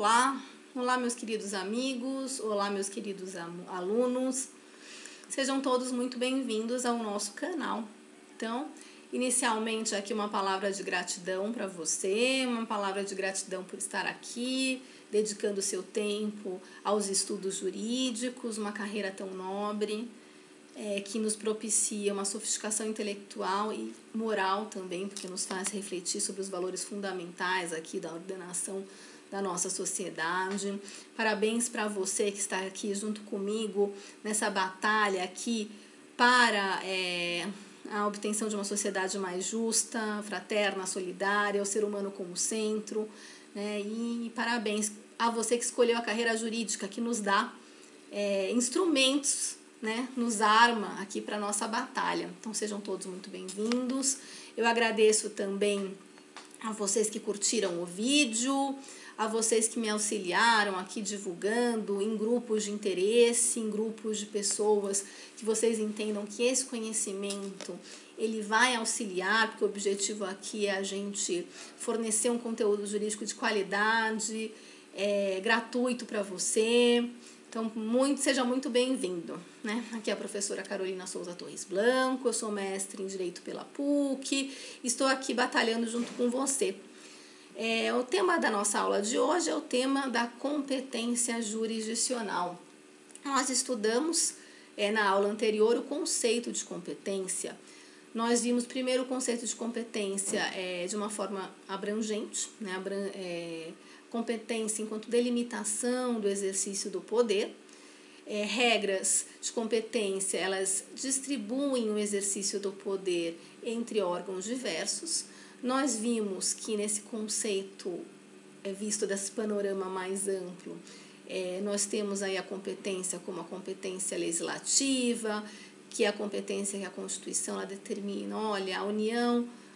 Olá, olá meus queridos amigos, olá meus queridos alunos, sejam todos muito bem-vindos ao nosso canal. Então, inicialmente aqui uma palavra de gratidão para você, uma palavra de gratidão por estar aqui, dedicando seu tempo aos estudos jurídicos, uma carreira tão nobre, que nos propicia uma sofisticação intelectual e moral também, porque nos faz refletir sobre os valores fundamentais aqui da ordenação da nossa sociedade. Parabéns para você que está aqui junto comigo nessa batalha aqui para a obtenção de uma sociedade mais justa, fraterna, solidária, o ser humano como centro, né? E parabéns a você que escolheu a carreira jurídica, que nos dá instrumentos, né? Nos arma aqui para a nossa batalha. Então sejam todos muito bem-vindos. Eu agradeço também a vocês que curtiram o vídeo, a vocês que me auxiliaram aqui divulgando em grupos de interesse, em grupos de pessoas que vocês entendam que esse conhecimento ele vai auxiliar, porque o objetivo aqui é a gente fornecer um conteúdo jurídico de qualidade, gratuito para você. Então, seja muito bem-vindo, né? Aqui é a professora Carolina Souza Torres Blanco, eu sou mestre em Direito pela PUC, estou aqui batalhando junto com você. O tema da nossa aula de hoje é o tema da competência jurisdicional. Nós estudamos na aula anterior o conceito de competência. Nós vimos primeiro o conceito de competência de uma forma abrangente, né? Competência enquanto delimitação do exercício do poder. Regras de competência, elas distribuem o exercício do poder entre órgãos diversos. Nós vimos que nesse conceito, visto desse panorama mais amplo, nós temos aí a competência como a competência legislativa, que é a competência que a Constituição ela determina, olha,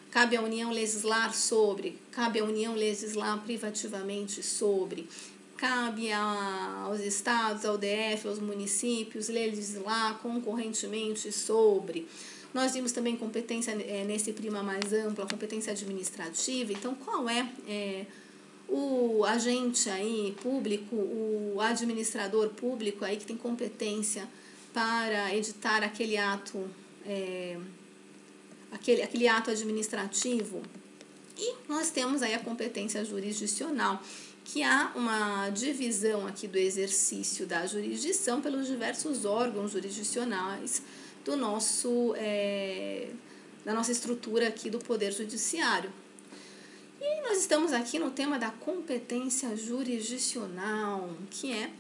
cabe à União legislar sobre, cabe à União legislar privativamente sobre, cabe aos estados, ao DF, aos municípios legislar concorrentemente sobre. Nós vimos também competência nesse prima mais amplo, a competência administrativa. Então, qual é o agente aí público, o administrador público aí que tem competência para editar aquele ato, aquele ato administrativo? E nós temos aí a competência jurisdicional, que há uma divisão aqui do exercício da jurisdição pelos diversos órgãos jurisdicionais da nossa estrutura aqui do Poder Judiciário. E nós estamos aqui no tema da competência jurisdicional, que é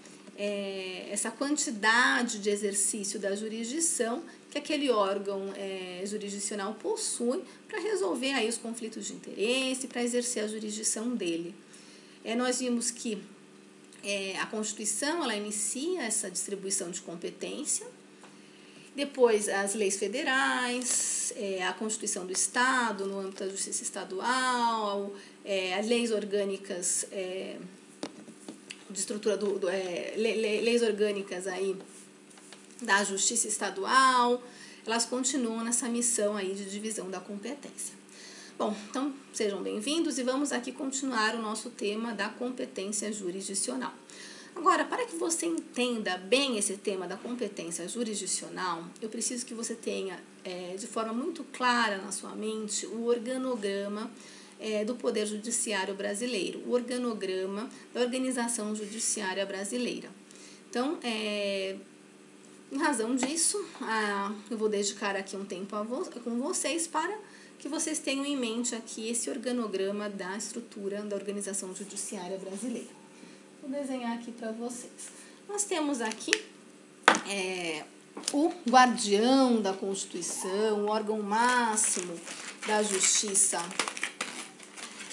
essa quantidade de exercício da jurisdição que aquele órgão jurisdicional possui para resolver aí os conflitos de interesse, para exercer a jurisdição dele. Nós vimos que a Constituição ela inicia essa distribuição de competência, depois as leis federais, a Constituição do Estado no âmbito da Justiça Estadual, as leis orgânicas de estrutura leis orgânicas aí da Justiça Estadual, elas continuam nessa missão aí de divisão da competência. Bom, então sejam bem-vindos e vamos aqui continuar o nosso tema da competência jurisdicional. Agora, para que você entenda bem esse tema da competência jurisdicional, eu preciso que você tenha de forma muito clara na sua mente o organograma do Poder Judiciário brasileiro, o organograma da Organização Judiciária Brasileira. Então, em razão disso, eu vou dedicar aqui um tempo com vocês para que vocês tenham em mente aqui esse organograma da estrutura da Organização Judiciária Brasileira. Vou desenhar aqui para vocês. Nós temos aqui o guardião da Constituição, o órgão máximo da Justiça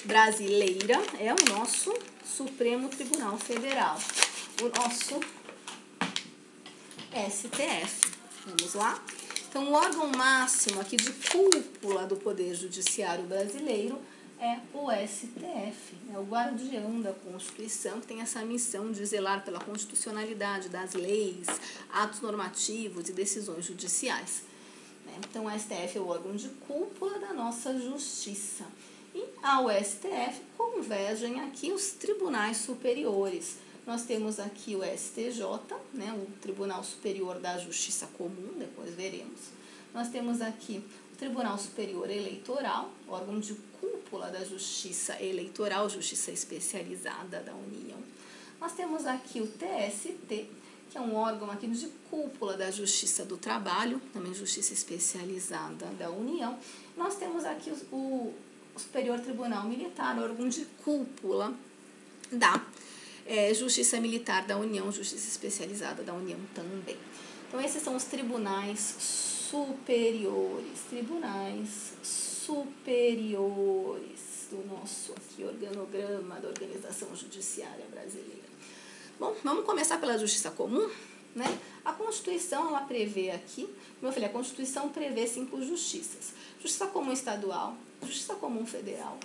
brasileira, é o nosso Supremo Tribunal Federal, o nosso STF. Vamos lá? Então, o órgão máximo aqui de cúpula do Poder Judiciário brasileiro é o STF, é o guardião da Constituição, que tem essa missão de zelar pela constitucionalidade das leis, atos normativos e decisões judiciais. Então, o STF é o órgão de cúpula da nossa justiça. E ao STF convergem aqui os tribunais superiores. Nós temos aqui o STJ, né, o Tribunal Superior da Justiça Comum, depois veremos. Nós temos aqui o Tribunal Superior Eleitoral, órgão de cúpula da Justiça Eleitoral, Justiça Especializada da União. Nós temos aqui o TST, que é um órgão aqui de cúpula da Justiça do Trabalho, também Justiça Especializada da União. Nós temos aqui o Superior Tribunal Militar, órgão de cúpula da Justiça Militar da União, Justiça Especializada da União também. Então, esses são os tribunais superiores, do nosso aqui organograma da Organização Judiciária Brasileira. Bom, vamos começar pela Justiça Comum, né? A Constituição, ela prevê aqui, como eu falei, a Constituição prevê 5 justiças. Justiça Comum Estadual, Justiça Comum Federal,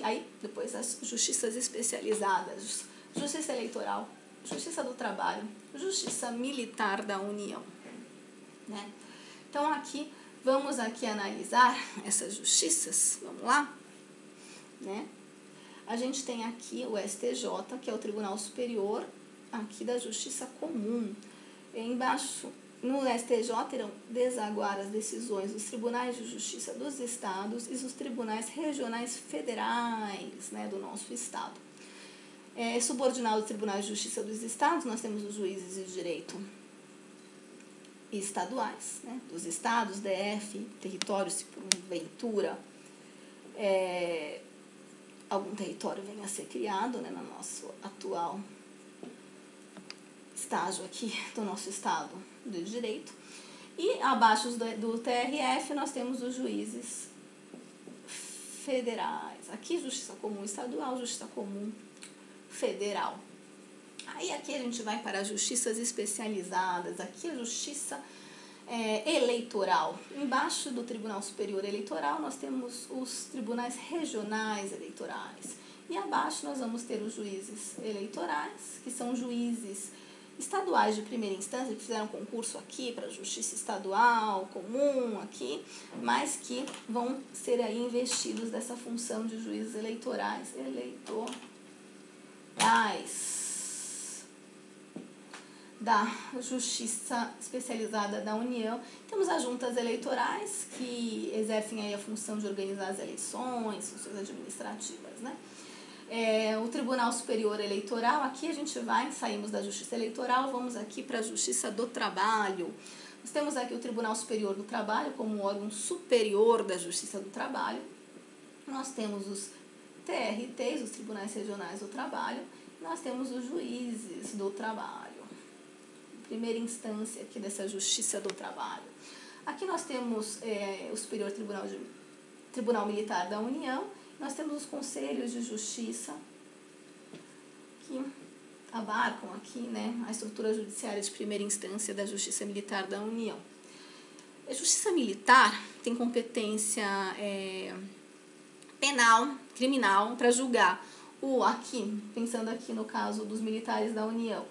aí depois as justiças especializadas, Justiça Eleitoral, Justiça do Trabalho, Justiça Militar da União, né? Então, vamos aqui analisar essas justiças, vamos lá, né? A gente tem aqui o STJ, que é o Tribunal Superior aqui da Justiça Comum. Embaixo, no STJ, irão desaguar as decisões dos tribunais de justiça dos estados e dos tribunais regionais federais, né, do nosso estado. Subordinado aos tribunais de justiça dos estados, nós temos os juízes de direito estaduais, né, dos estados, DF, territórios, se porventura algum território venha a ser criado, né, no nosso atual estágio aqui do nosso estado de direito. E abaixo do TRF nós temos os juízes federais. Aqui Justiça Comum Estadual, Justiça Comum Federal. Aí aqui a gente vai para as justiças especializadas. Aqui a Justiça Eleitoral. Embaixo do Tribunal Superior Eleitoral nós temos os tribunais regionais eleitorais. E abaixo nós vamos ter os juízes eleitorais, que são juízes estaduais de primeira instância, que fizeram concurso aqui para a Justiça Estadual, comum aqui, mas que vão ser aí investidos dessa função de juízes eleitorais da Justiça Especializada da União. Temos as juntas eleitorais, que exercem aí a função de organizar as eleições, funções administrativas, né? O Tribunal Superior Eleitoral, aqui a gente saímos da Justiça Eleitoral, vamos aqui para a Justiça do Trabalho. Nós temos aqui o Tribunal Superior do Trabalho como órgão superior da Justiça do Trabalho. Nós temos os TRTs, os Tribunais Regionais do Trabalho. Nós temos os juízes do trabalho, primeira instância aqui dessa Justiça do Trabalho. Aqui nós temos o Superior Tribunal Militar da União. Nós temos os conselhos de justiça, que abarcam aqui, né, a estrutura judiciária de primeira instância da Justiça Militar da União. A Justiça Militar tem competência penal, criminal, para julgar pensando aqui no caso dos militares da União.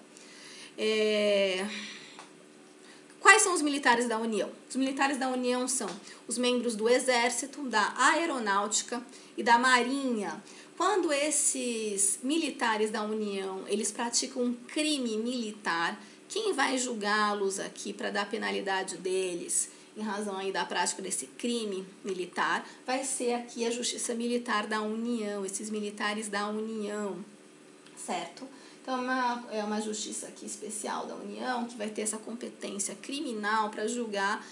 Quais são os militares da União? Os militares da União são os membros do Exército, da Aeronáutica e da Marinha. Quando esses militares da União, eles praticam um crime militar, quem vai julgá-los aqui para dar penalidade deles, em razão aí da prática desse crime militar, vai ser aqui a Justiça Militar da União, esses militares da União, certo? Então, é uma justiça aqui especial da União, que vai ter essa competência criminal para julgar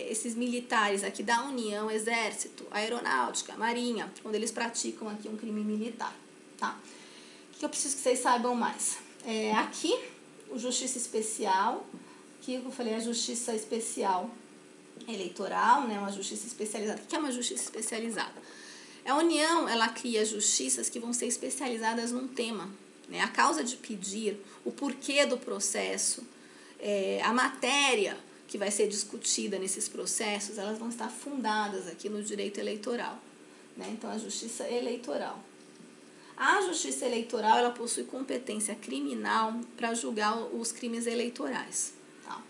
esses militares aqui da União, Exército, Aeronáutica, Marinha, quando eles praticam aqui um crime militar, tá? O que eu preciso que vocês saibam mais? Aqui, o Justiça Especial, que eu falei, a Justiça Especial Eleitoral, né, uma justiça especializada. O que é uma justiça especializada? A União, ela cria justiças que vão ser especializadas num tema, né? A causa de pedir, o porquê do processo, a matéria que vai ser discutida nesses processos, elas vão estar fundadas aqui no direito eleitoral, né? Então, a justiça eleitoral. A justiça eleitoral, ela possui competência criminal para julgar os crimes eleitorais. Tá?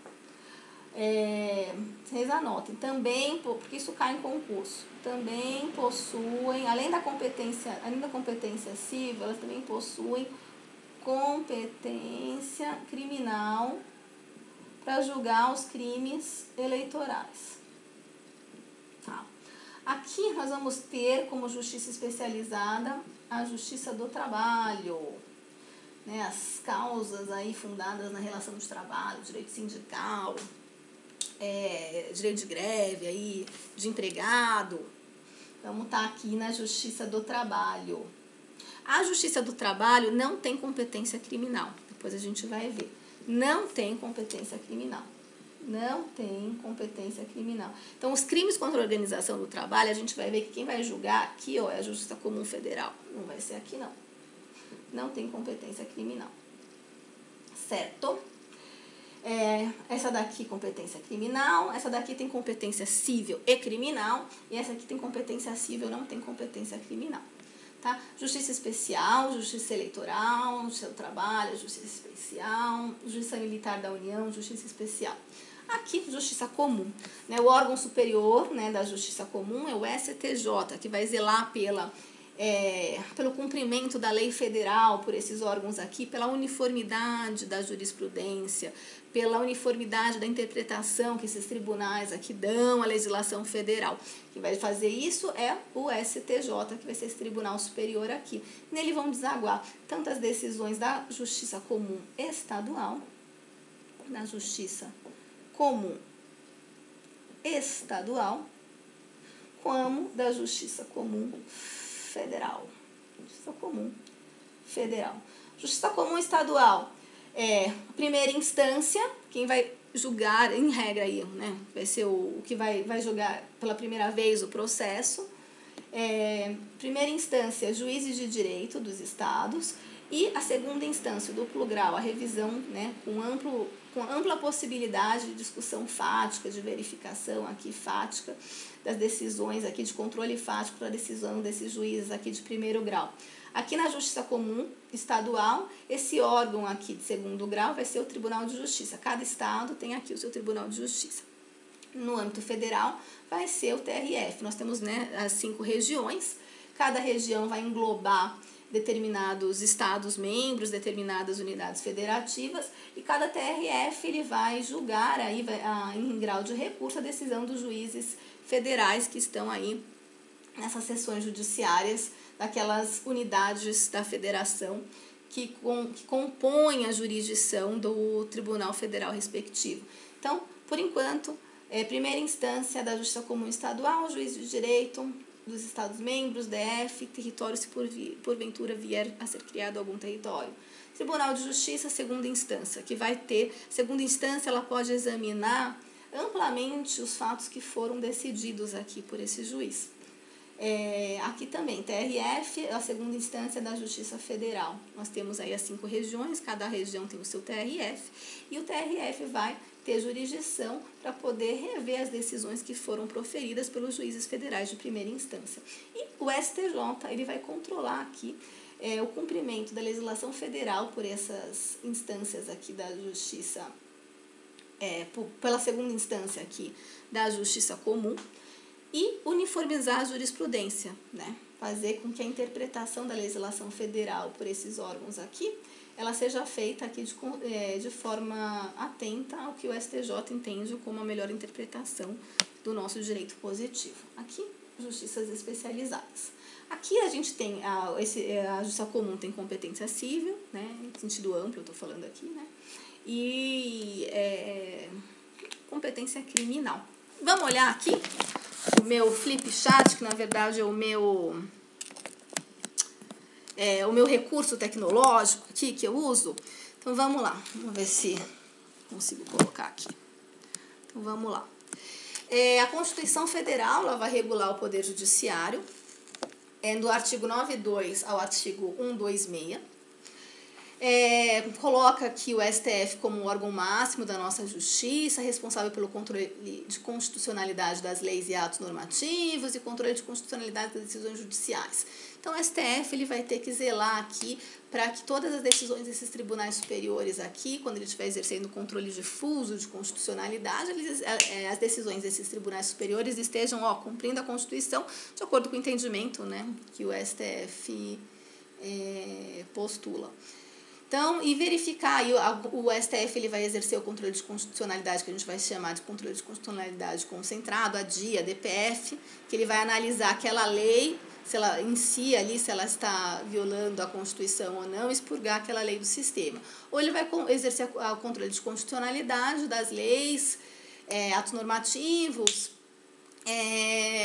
vocês anotem, também, porque isso cai em concurso, também possuem, além da competência civil, elas também possuem competência criminal para julgar os crimes eleitorais. Tá. Aqui nós vamos ter como justiça especializada a justiça do trabalho, né, as causas aí fundadas na relação de trabalho, direito sindical, direito de greve, aí, de empregado. Vamos estar aqui na justiça do trabalho. A justiça do trabalho não tem competência criminal, depois a gente vai ver. Não tem competência criminal. Não tem competência criminal. Então, os crimes contra a organização do trabalho, a gente vai ver que quem vai julgar aqui, ó, é a Justiça Comum Federal. Não vai ser aqui, não. Não tem competência criminal. Certo? Essa daqui competência criminal, essa daqui tem competência civil e criminal, e essa aqui tem competência civil, não tem competência criminal. Tá? Justiça especial, justiça eleitoral, justiça do trabalho, justiça especial, justiça militar da União, justiça especial. Aqui, justiça comum, né? O órgão superior, né, da justiça comum é o STJ, que vai zelar pelo cumprimento da lei federal por esses órgãos aqui, pela uniformidade da jurisprudência, pela uniformidade da interpretação que esses tribunais aqui dão à legislação federal. Quem vai fazer isso é o STJ, que vai ser esse tribunal superior aqui. Nele vão desaguar tanto as decisões da justiça comum estadual, da justiça comum estadual, como da justiça comum federal. Justiça comum federal. Justiça comum estadual primeira instância, quem vai julgar, em regra aí, né? Vai ser o que vai julgar pela primeira vez o processo. Primeira instância, juízes de direito dos estados. E a segunda instância, o duplo grau, a revisão, né, com ampla possibilidade de discussão fática, de verificação aqui fática das decisões aqui de controle fático para a decisão desses juízes aqui de primeiro grau. Aqui na Justiça Comum Estadual, esse órgão aqui de segundo grau vai ser o Tribunal de Justiça. Cada estado tem aqui o seu Tribunal de Justiça. No âmbito federal, vai ser o TRF. Nós temos, né, as 5 regiões. Cada região vai englobar determinados estados membros, determinadas unidades federativas, e cada TRF ele vai julgar aí, em grau de recurso a decisão dos juízes federais que estão aí nessas sessões judiciárias daquelas unidades da federação que compõem a jurisdição do Tribunal Federal respectivo. Então, por enquanto, primeira instância da Justiça Comum Estadual, juiz de direito dos Estados-membros, DF, território se porventura vier a ser criado algum território. Tribunal de Justiça, segunda instância, que vai ter, segunda instância, ela pode examinar amplamente os fatos que foram decididos aqui por esse juiz. Aqui também, TRF, a segunda instância da Justiça Federal. Nós temos aí as 5 regiões, cada região tem o seu TRF, e o TRF vai ter jurisdição para poder rever as decisões que foram proferidas pelos juízes federais de primeira instância. E o STJ, ele vai controlar aqui o cumprimento da legislação federal por essas instâncias aqui da Justiça, pela segunda instância aqui da Justiça Comum, e uniformizar a jurisprudência, né? Fazer com que a interpretação da legislação federal por esses órgãos aqui, ela seja feita aqui de forma atenta ao que o STJ entende como a melhor interpretação do nosso direito positivo. Aqui, justiças especializadas. Aqui a gente tem, a Justiça Comum tem competência civil, né? Em sentido amplo, eu estou falando aqui, né? E competência criminal. Vamos olhar aqui o meu flip chart, que na verdade é o meu recurso tecnológico aqui que eu uso. Então vamos lá, vamos ver se consigo colocar aqui. Então vamos lá. A Constituição Federal, ela vai regular o Poder Judiciário, do artigo 9.2 ao artigo 126. Coloca aqui o STF como órgão máximo da nossa justiça, responsável pelo controle de constitucionalidade das leis e atos normativos e controle de constitucionalidade das decisões judiciais. Então, o STF ele vai ter que zelar aqui para que todas as decisões desses tribunais superiores aqui, quando ele estiver exercendo controle difuso de constitucionalidade, as decisões desses tribunais superiores estejam cumprindo a Constituição de acordo com o entendimento, né, que o STF postula. Então, e verificar, aí o STF ele vai exercer o controle de constitucionalidade, que a gente vai chamar de controle de constitucionalidade concentrado, a DIA, DPF, que ele vai analisar aquela lei, se ela em si ali, se ela está violando a Constituição ou não, expurgar aquela lei do sistema. Ou ele vai exercer o controle de constitucionalidade das leis, atos normativos,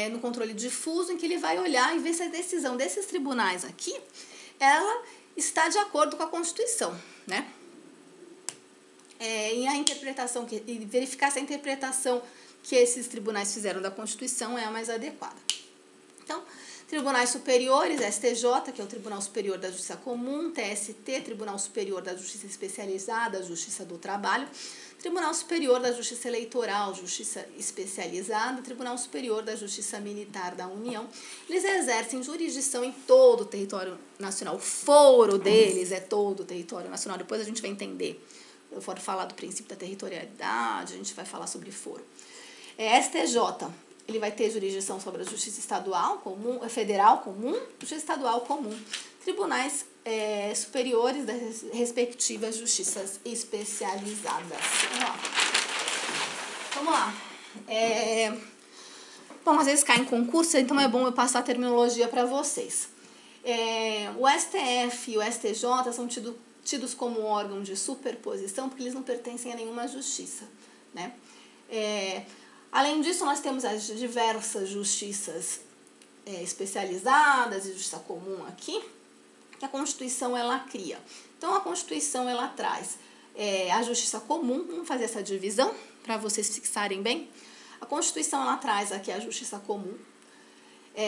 no controle difuso, em que ele vai olhar e ver se a decisão desses tribunais aqui, ela está de acordo com a Constituição, né? E a interpretação, e verificar se a interpretação que esses tribunais fizeram da Constituição é a mais adequada. Então, tribunais superiores, STJ, que é o Tribunal Superior da Justiça Comum, TST, Tribunal Superior da Justiça Especializada, Justiça do Trabalho, Tribunal Superior da Justiça Eleitoral, Justiça Especializada, Tribunal Superior da Justiça Militar da União. Eles exercem jurisdição em todo o território nacional. O foro deles é todo o território nacional. Depois a gente vai entender. Eu vou falar do princípio da territorialidade, a gente vai falar sobre foro. STJ, ele vai ter jurisdição sobre a Justiça Estadual Comum, Federal Comum, Justiça Estadual Comum, tribunais superiores das respectivas justiças especializadas. Vamos lá. Bom, às vezes cai em concurso, então é bom eu passar a terminologia para vocês. O STF e o STJ são tidos como órgãos de superposição porque eles não pertencem a nenhuma justiça, né? Além disso, nós temos as diversas justiças especializadas e justiça comum aqui, que a Constituição ela cria. Então, a Constituição ela traz a justiça comum, vamos fazer essa divisão para vocês fixarem bem. A Constituição ela traz aqui a justiça comum,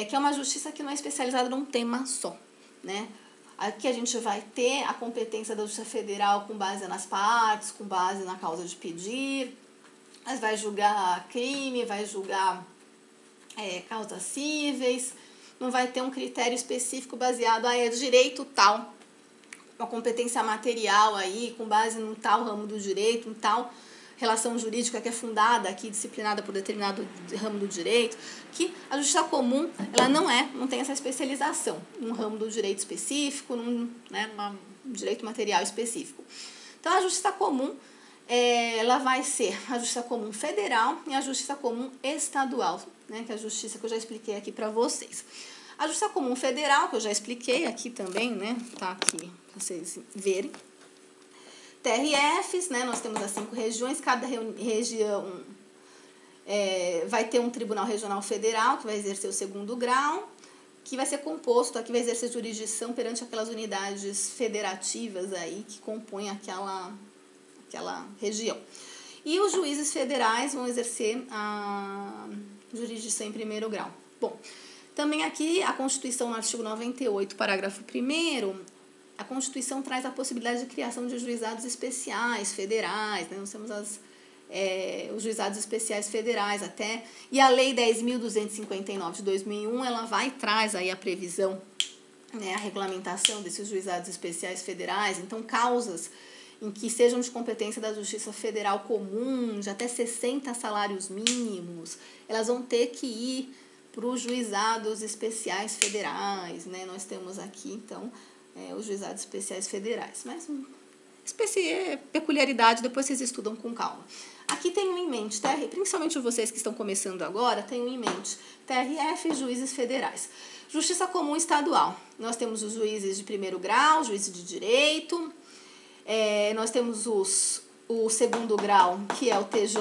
que é uma justiça que não é especializada num tema só, né? Aqui a gente vai ter a competência da Justiça Federal com base nas partes, com base na causa de pedir, mas vai julgar crime, vai julgar causas cíveis, não vai ter um critério específico baseado é direito tal, uma competência material aí, com base num tal ramo do direito, em tal relação jurídica que é fundada aqui, disciplinada por determinado ramo do direito, que a justiça comum, ela não tem essa especialização num ramo do direito específico, num direito material específico. Então, a justiça comum, ela vai ser a justiça comum federal e a justiça comum estadual, né, que é a justiça que eu já expliquei aqui para vocês. A justiça comum federal, que eu já expliquei aqui também, né, tá aqui para vocês verem. TRFs, né, nós temos as 5 regiões, cada região vai ter um tribunal regional federal que vai exercer o 2º grau, que vai ser composto, aqui vai exercer jurisdição perante aquelas unidades federativas aí que compõem aquela região. E os juízes federais vão exercer a jurisdição em 1º grau. Bom, também aqui a Constituição, no artigo 98, parágrafo 1º, a Constituição traz a possibilidade de criação de juizados especiais federais, né? Nós temos os juizados especiais federais até, e a Lei 10.259 de 2001, ela traz aí a previsão, né, a regulamentação desses juizados especiais federais, então causas em que sejam de competência da Justiça Federal Comum, de até 60 salários mínimos, elas vão ter que ir para os juizados especiais federais, né? Nós temos aqui, então, os juizados especiais federais. Mas peculiaridade, depois vocês estudam com calma. Aqui tenham em mente, principalmente vocês que estão começando agora, tenham em mente TRF e juízes federais. Justiça Comum Estadual. Nós temos os juízes de 1º grau, juízes de direito, nós temos o 2º grau, que é o TJ,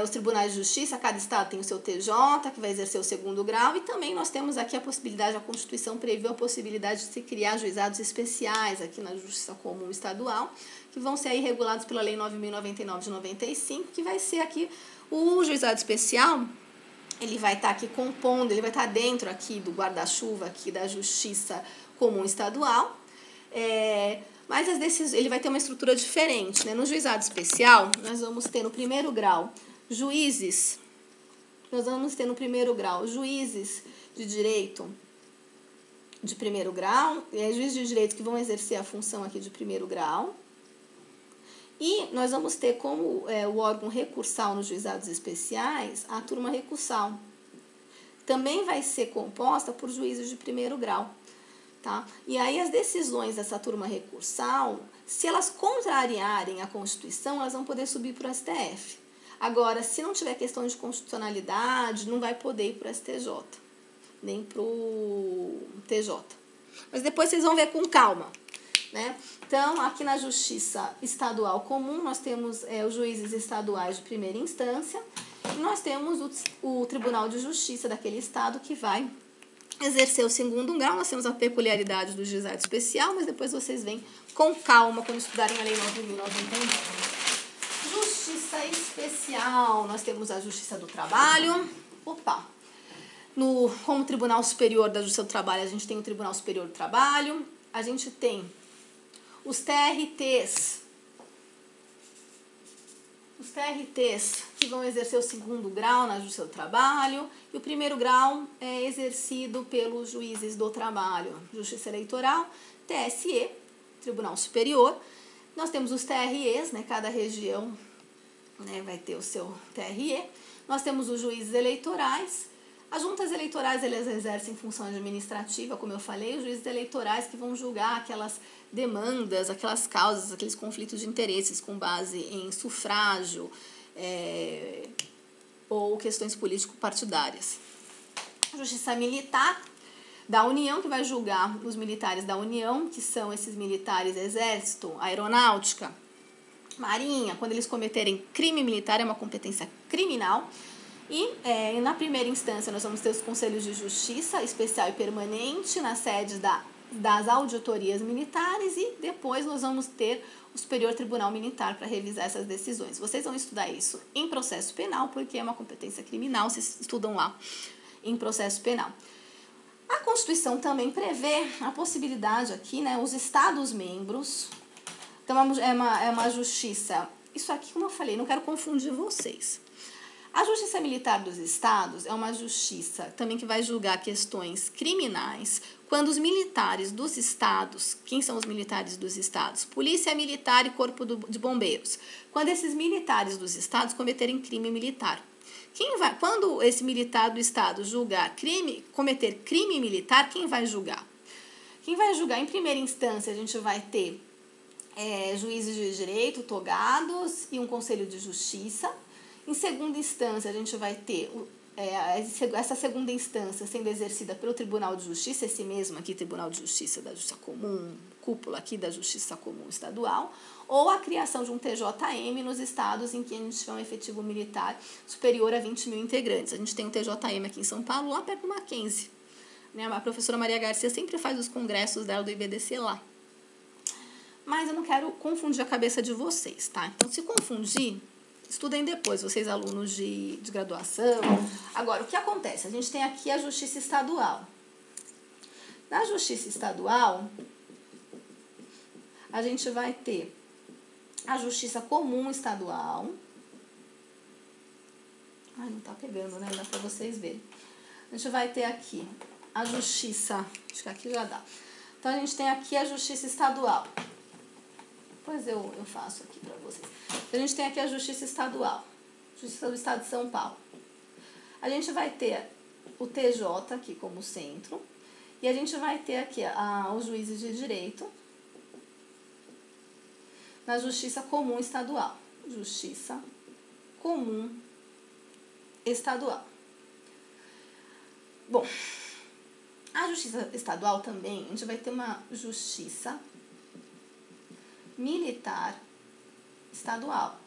os tribunais de justiça, cada estado tem o seu TJ, que vai exercer o 2º grau, e também nós temos aqui a possibilidade, a Constituição previu a possibilidade de se criar juizados especiais aqui na Justiça Comum Estadual, que vão ser aí regulados pela Lei 9.099 de 95, que vai ser aqui o juizado especial, ele vai estar aqui compondo, ele vai estar dentro aqui do guarda-chuva aqui da Justiça Comum Estadual, mas ele vai ter uma estrutura diferente, né? No juizado especial, nós vamos ter no 1º grau juízes de direito de primeiro grau, juízes de direito que vão exercer a função aqui de primeiro grau. E nós vamos ter como o órgão recursal nos juizados especiais a turma recursal. Também vai ser composta por juízes de primeiro grau. Tá? E aí as decisões dessa turma recursal, se elas contrariarem a Constituição, elas vão poder subir para o STF. Agora, se não tiver questão de constitucionalidade, não vai poder ir para o STJ, nem para o TJ. Mas depois vocês vão ver com calma. Né? Então, aqui na Justiça Estadual Comum, nós temos os juízes estaduais de primeira instância e nós temos o Tribunal de Justiça daquele estado que vai exercer o segundo grau. Nós temos a peculiaridade do juizado especial, mas depois vocês vêm com calma quando estudarem a Lei 9.099. Justiça Especial, nós temos a Justiça do Trabalho. Como Tribunal Superior da Justiça do Trabalho, a gente tem o Tribunal Superior do Trabalho, a gente tem os TRTs que vão exercer o segundo grau na Justiça do Trabalho, e o primeiro grau é exercido pelos juízes do trabalho, Justiça Eleitoral, TSE, Tribunal Superior. Nós temos os TREs, né, cada região, né, vai ter o seu TRE. Nós temos os juízes eleitorais. As juntas eleitorais, elas exercem função administrativa, como eu falei, os juízes eleitorais que vão julgar aquelas demandas, aquelas causas, aqueles conflitos de interesses com base em sufrágio ou questões político-partidárias. A Justiça Militar da União, que vai julgar os militares da União, que são esses militares Exército, Aeronáutica, Marinha, quando eles cometerem crime militar, é uma competência criminal. E na primeira instância nós vamos ter os conselhos de justiça especial e permanente na sede das auditorias militares, e depois nós vamos ter o Superior Tribunal Militar para revisar essas decisões. Vocês vão estudar isso em processo penal, porque é uma competência criminal, vocês estudam lá em processo penal. A Constituição também prevê a possibilidade aqui, né, os Estados-membros. Então é uma justiça, isso aqui, como eu falei, não quero confundir vocês. A Justiça Militar dos Estados é uma justiça também que vai julgar questões criminais quando os militares dos estados, quem são os militares dos estados? Polícia Militar e Corpo de Bombeiros. Quando esses militares dos estados cometerem crime militar. Quando esse militar do estado cometer crime militar, quem vai julgar? Quem vai julgar em primeira instância, a gente vai ter juízes de direito, togados e um conselho de justiça. Em segunda instância, a gente vai ter essa segunda instância sendo exercida pelo Tribunal de Justiça, esse mesmo aqui, Tribunal de Justiça da Justiça Comum, cúpula aqui da Justiça Comum Estadual, ou a criação de um TJM nos estados em que a gente tiver um efetivo militar superior a 20 mil integrantes. A gente tem um TJM aqui em São Paulo, lá perto do Mackenzie. Né? A professora Maria Garcia sempre faz os congressos dela do IBDC lá. Mas eu não quero confundir a cabeça de vocês, tá? Então, se confundir, estudem depois, vocês alunos de graduação. Agora, o que acontece? A gente tem aqui a Justiça Estadual. Na Justiça Estadual, a gente vai ter a Justiça Comum Estadual. Ai, não tá pegando, né? Dá pra vocês verem. A gente vai ter aqui a Justiça... Acho que aqui já dá. Então, a gente tem aqui a Justiça Estadual. Depois eu faço aqui para vocês. A gente tem aqui a Justiça Estadual, Justiça do Estado de São Paulo. A gente vai ter o TJ aqui como centro, e a gente vai ter aqui os juízes de direito na Justiça Comum Estadual. Justiça Comum Estadual. Bom, a Justiça Estadual também, a gente vai ter uma Justiça Militar Estadual,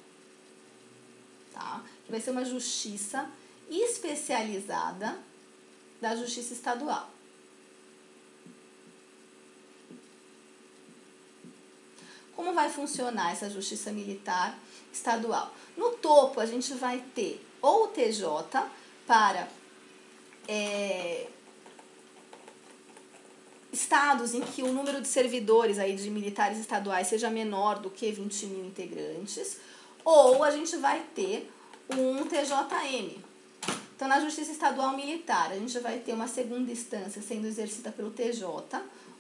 tá? Que vai ser uma justiça especializada da Justiça Estadual. Como vai funcionar essa Justiça Militar Estadual? No topo, a gente vai ter ou o TJ para estados em que o número de servidores aí de militares estaduais seja menor do que 20 mil integrantes, ou a gente vai ter um TJM. Então, na Justiça Estadual Militar, a gente vai ter uma segunda instância sendo exercida pelo TJ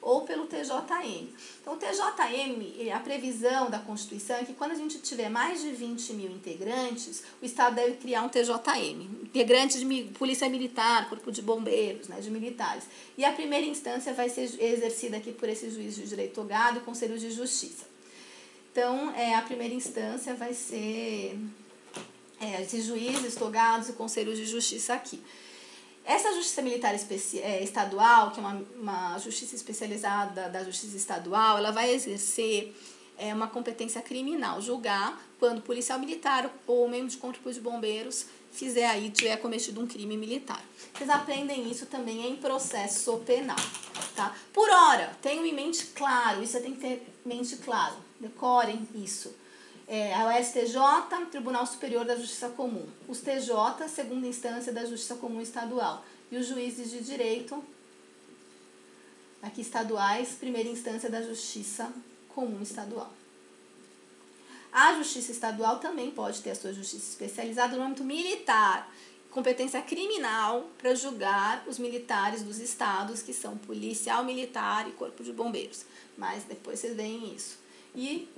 ou pelo TJM. Então, o TJM, a previsão da Constituição é que quando a gente tiver mais de 20 mil integrantes, o Estado deve criar um TJM, integrantes de Polícia Militar, Corpo de Bombeiros, né, de militares. E a primeira instância vai ser exercida aqui por esse juiz de direito togado e Conselho de Justiça. Então, a primeira instância vai ser esses juízes togados e Conselho de Justiça aqui. Essa Justiça Militar Estadual, que é uma justiça especializada da Justiça Estadual, ela vai exercer uma competência criminal, julgar quando policial militar ou membro de Corpo de Bombeiros tiver cometido um crime militar. Vocês aprendem isso também em processo penal, tá? Por hora, tenham em mente claro, isso você tem que ter em mente claro, decorem isso. A STJ, Tribunal Superior da Justiça Comum, os TJ, segunda instância da Justiça Comum Estadual, e os juízes de direito, aqui estaduais, primeira instância da Justiça Comum Estadual. A Justiça Estadual também pode ter a sua justiça especializada no âmbito militar, competência criminal para julgar os militares dos estados, que são policial militar e Corpo de Bombeiros, mas depois vocês veem isso. E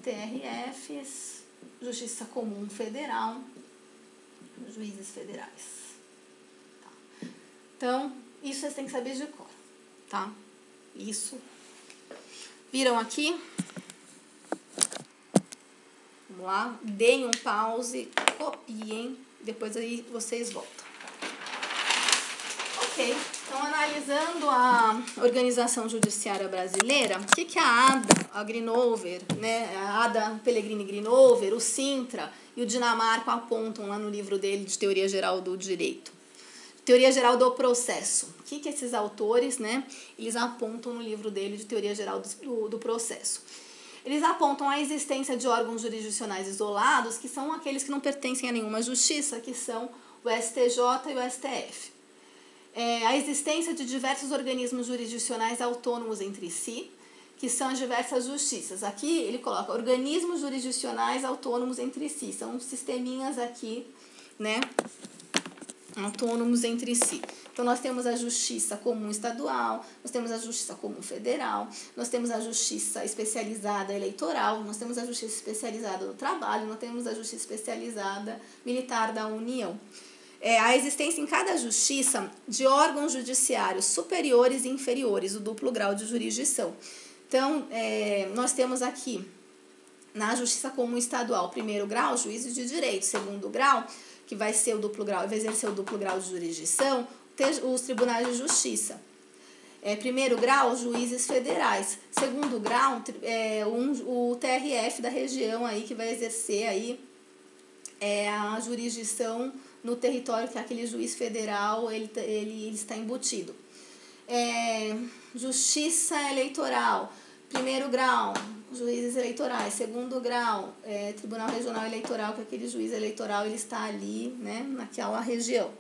TRFs, Justiça Comum Federal, juízes federais. Tá. Então, isso vocês têm que saber de cor, tá? Isso. Viram aqui? Vamos lá, deem um pause, copiem, depois aí vocês voltam. Ok, então analisando a organização judiciária brasileira, o que a ADA, a Grinover, né, a ADA Pellegrini Grinover, o Sintra e o Dinamarca apontam lá no livro dele de Teoria Geral do Direito. Teoria Geral do Processo. O que esses autores, né, eles apontam no livro dele de Teoria Geral do Processo? Eles apontam a existência de órgãos jurisdicionais isolados, que são aqueles que não pertencem a nenhuma justiça, que são o STJ e o STF. A existência de diversos organismos jurisdicionais autônomos entre si, que são as diversas justiças. Aqui ele coloca organismos jurisdicionais autônomos entre si, são sisteminhas aqui, né, autônomos entre si. Então, nós temos a Justiça Comum Estadual, nós temos a Justiça Comum Federal, nós temos a Justiça Especializada Eleitoral, nós temos a Justiça Especializada do Trabalho, nós temos a Justiça Especializada Militar da União. A existência em cada justiça de órgãos judiciários superiores e inferiores, o duplo grau de jurisdição. Então, nós temos aqui, na Justiça Comum Estadual, primeiro grau, juízes de direito, segundo grau, que vai ser o duplo grau, vai exercer o duplo grau de jurisdição, os tribunais de justiça. Primeiro grau, juízes federais. Segundo grau, o TRF da região aí, que vai exercer aí, a jurisdição no território que aquele juiz federal ele está embutido. Justiça eleitoral. Primeiro grau, juízes eleitorais. Segundo grau, Tribunal Regional Eleitoral, que aquele juiz eleitoral ele está ali, né, naquela região.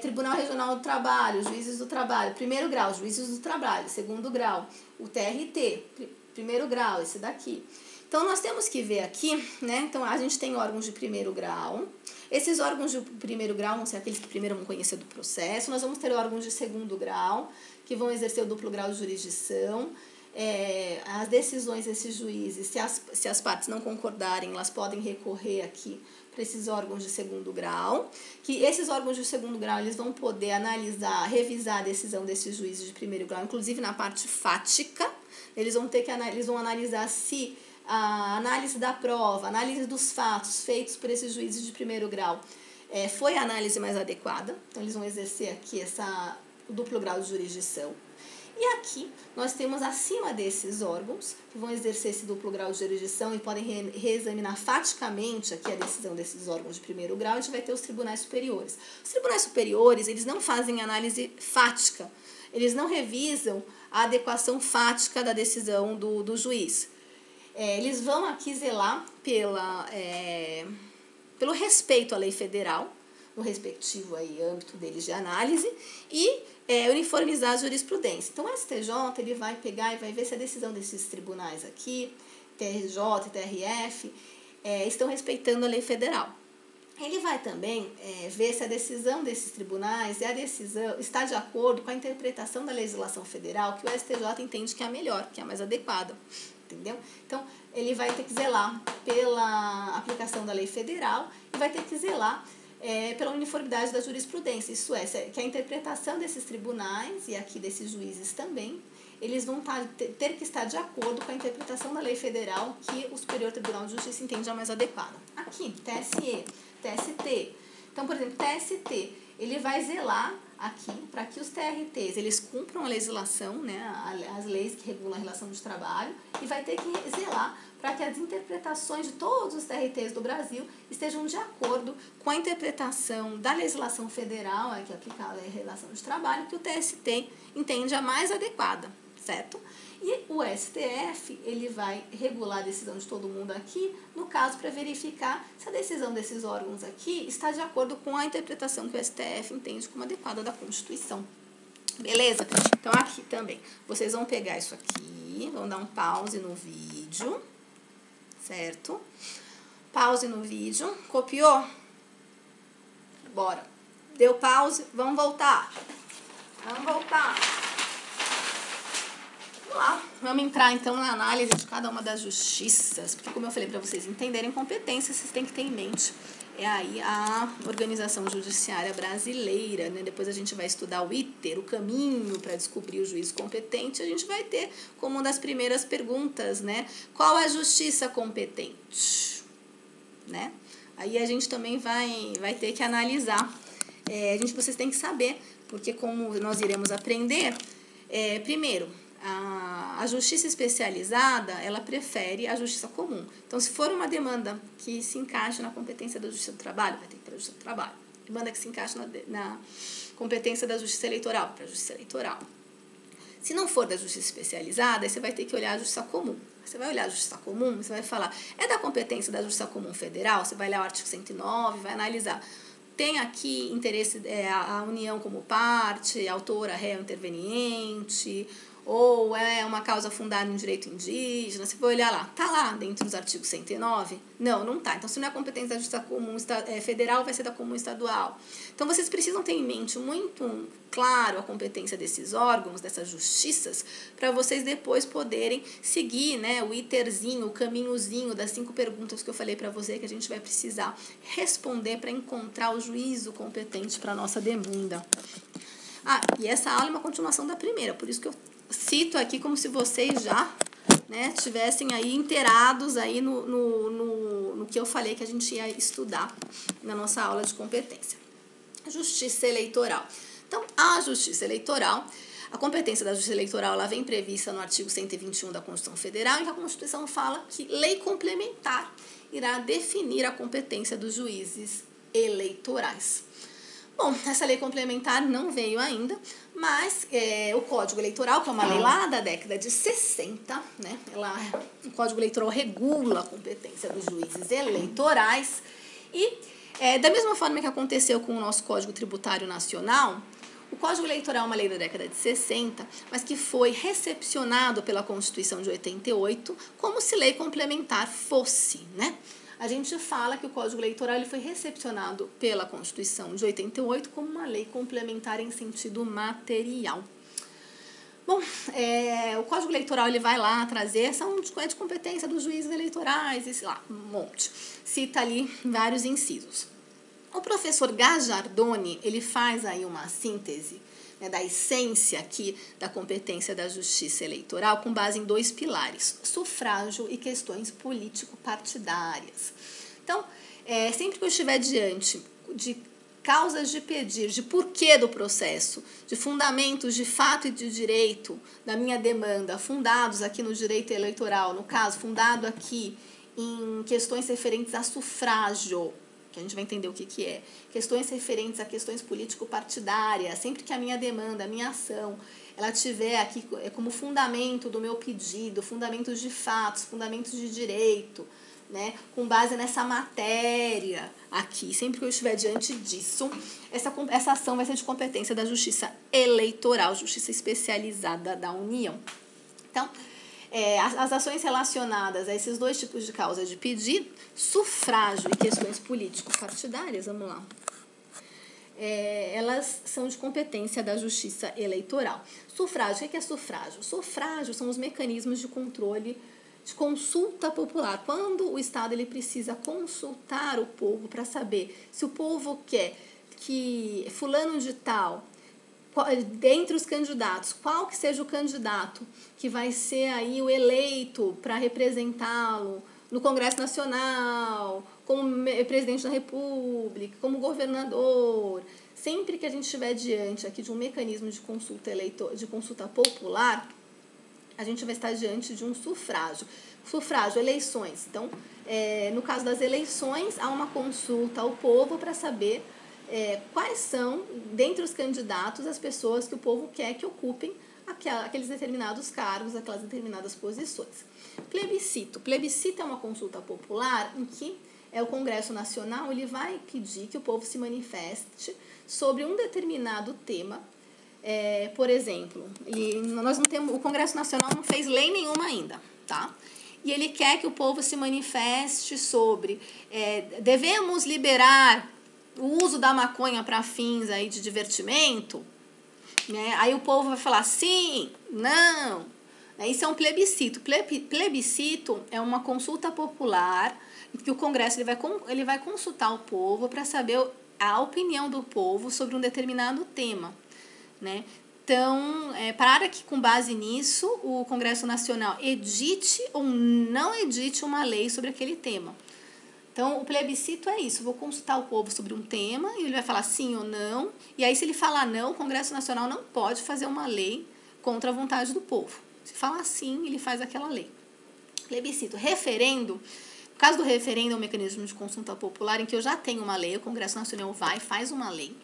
Tribunal Regional do Trabalho, juízes do trabalho. Primeiro grau, juízes do trabalho. Segundo grau, o TRT. Primeiro grau, esse daqui. Então, nós temos que ver aqui, né? Então, a gente tem órgãos de primeiro grau. Esses órgãos de primeiro grau vão ser aqueles que primeiro vão conhecer do processo. Nós vamos ter órgãos de segundo grau, que vão exercer o duplo grau de jurisdição. As decisões desses juízes, se as partes não concordarem, elas podem recorrer aqui para esses órgãos de segundo grau, que esses órgãos de segundo grau eles vão poder analisar, revisar a decisão desses juízes de primeiro grau, inclusive na parte fática, eles vão analisar se a análise da prova, a análise dos fatos feitos por esses juízes de primeiro grau foi a análise mais adequada, então eles vão exercer aqui o duplo grau de jurisdição. E aqui nós temos acima desses órgãos que vão exercer esse duplo grau de jurisdição e podem reexaminar faticamente aqui a decisão desses órgãos de primeiro grau. A gente vai ter os tribunais superiores. Os tribunais superiores, eles não fazem análise fática, eles não revisam a adequação fática da decisão do juiz. Eles vão aqui zelar pelo respeito à lei federal, no respectivo aí, âmbito deles de análise, e uniformizar a jurisprudência. Então, o STJ ele vai pegar e vai ver se a decisão desses tribunais aqui, TRJ e TRF, estão respeitando a lei federal. Ele vai também ver se a decisão desses tribunais está de acordo com a interpretação da legislação federal que o STJ entende que é a melhor, que é a mais adequada, entendeu? Então, ele vai ter que zelar pela aplicação da lei federal e vai ter que zelar pela uniformidade da jurisprudência, isso é, que a interpretação desses tribunais e aqui desses juízes também, eles vão ter que estar de acordo com a interpretação da lei federal que o Superior Tribunal de Justiça entende a mais adequada. Aqui, TSE, TST. Então, por exemplo, TST, ele vai zelar aqui para que os TRTs eles cumpram a legislação, né, as leis que regulam a relação de trabalho, e vai ter que zelar para que as interpretações de todos os TRTs do Brasil estejam de acordo com a interpretação da legislação federal, que é aplicada à relação de trabalho, que o TST entende a mais adequada, certo? E o STF, ele vai regular a decisão de todo mundo aqui, no caso, para verificar se a decisão desses órgãos aqui está de acordo com a interpretação que o STF entende como adequada da Constituição. Beleza? Então, aqui também, vocês vão pegar isso aqui, vão dar um pause no vídeo, certo? Pause no vídeo, copiou? Bora. Deu pause, vamos voltar. Vamos entrar então na análise de cada uma das justiças, porque como eu falei para vocês entenderem competência, vocês têm que ter em mente aí a organização judiciária brasileira, né? Depois a gente vai estudar o ITER, o caminho para descobrir o juiz competente, a gente vai ter como uma das primeiras perguntas, né? Qual a justiça competente? Né? Aí a gente também vai ter que analisar, vocês têm que saber, porque como nós iremos aprender, primeiro, a justiça especializada, ela prefere a justiça comum. Então, se for uma demanda que se encaixa na competência da justiça do trabalho, vai ter que ir para a justiça do trabalho. Demanda que se encaixa na competência da justiça eleitoral, para a justiça eleitoral. Se não for da justiça especializada, aí você vai ter que olhar a justiça comum. Você vai olhar a justiça comum, você vai falar, é da competência da justiça comum federal? Você vai ler o artigo 109, vai analisar. Tem aqui interesse, a União como parte, autora, réu, interveniente, ou é uma causa fundada em direito indígena, você vai olhar lá, tá lá dentro dos artigos 109? Não, não tá. Então, se não é competência da justiça comum federal, vai ser da comum estadual. Então, vocês precisam ter em mente muito claro a competência desses órgãos, dessas justiças, para vocês depois poderem seguir, né, o iterzinho, o caminhozinho das 5 perguntas que eu falei para você, que a gente vai precisar responder para encontrar o juízo competente para a nossa demanda. E essa aula é uma continuação da primeira, por isso que eu cito aqui como se vocês já, né, tivessem aí inteirados aí no que eu falei que a gente ia estudar na nossa aula de competência. Justiça eleitoral. Então, a justiça eleitoral, a competência da justiça eleitoral, ela vem prevista no artigo 121 da Constituição Federal, em que a Constituição fala que lei complementar irá definir a competência dos juízes eleitorais. Bom, essa lei complementar não veio ainda, mas o Código Eleitoral, que é uma lei lá da década de 60, né, o Código Eleitoral regula a competência dos juízes eleitorais e, da mesma forma que aconteceu com o nosso Código Tributário Nacional, o Código Eleitoral é uma lei da década de 60, mas que foi recepcionado pela Constituição de 88 como se lei complementar fosse, né? A gente fala que o Código Eleitoral ele foi recepcionado pela Constituição de 88 como uma lei complementar em sentido material. Bom, o Código Eleitoral ele vai lá trazer essa de competência dos juízes eleitorais, sei lá, um monte. Cita ali vários incisos. O professor Gajardoni, ele faz aí uma síntese, né, da essência aqui da competência da justiça eleitoral com base em 2 pilares, sufrágio e questões político-partidárias. Então, sempre que eu estiver diante de causas de pedir, de porquê do processo, de fundamentos de fato e de direito da minha demanda, fundados aqui no direito eleitoral, no caso, fundado aqui em questões referentes a sufrágio, que a gente vai entender o que é, questões referentes a questões político-partidárias, sempre que a minha demanda, a minha ação, ela tiver aqui como fundamento do meu pedido, fundamentos de fatos, fundamentos de direito, né, com base nessa matéria aqui, sempre que eu estiver diante disso, essa ação vai ser de competência da Justiça Eleitoral, Justiça Especializada da União. Então, as ações relacionadas a esses dois tipos de causa de pedir, sufrágio e questões político-partidárias, vamos lá, elas são de competência da Justiça Eleitoral. Sufrágio, o que é sufrágio? Sufrágio são os mecanismos de controle de consulta popular. Quando o Estado ele precisa consultar o povo para saber se o povo quer que fulano de tal, dentre os candidatos, qual que seja o candidato que vai ser aí o eleito para representá-lo no Congresso Nacional, como presidente da República, como governador. Sempre que a gente estiver diante aqui de um mecanismo de consulta popular, a gente vai estar diante de um sufrágio. Sufrágio, eleições. Então, no caso das eleições, há uma consulta ao povo para saber quais são, dentre os candidatos, as pessoas que o povo quer que ocupem aqueles determinados cargos, aquelas determinadas posições. Plebiscito. Plebiscito é uma consulta popular em que o Congresso Nacional ele vai pedir que o povo se manifeste sobre um determinado tema. Por exemplo, nós não temos, o Congresso Nacional não fez lei nenhuma ainda, tá? E ele quer que o povo se manifeste sobre devemos liberar o uso da maconha para fins aí de divertimento, né? Aí o povo vai falar sim, não. Isso é um plebiscito. Plebiscito é uma consulta popular em que o Congresso ele vai consultar o povo para saber a opinião do povo sobre um determinado tema, né? Então, para que com base nisso o Congresso Nacional edite ou não edite uma lei sobre aquele tema. Então, o plebiscito é isso, eu vou consultar o povo sobre um tema e ele vai falar sim ou não, e aí se ele falar não, o Congresso Nacional não pode fazer uma lei contra a vontade do povo. Se falar sim, ele faz aquela lei. Plebiscito. Referendo, no caso do referendo é um mecanismo de consulta popular em que eu já tenho uma lei, o Congresso Nacional faz uma lei,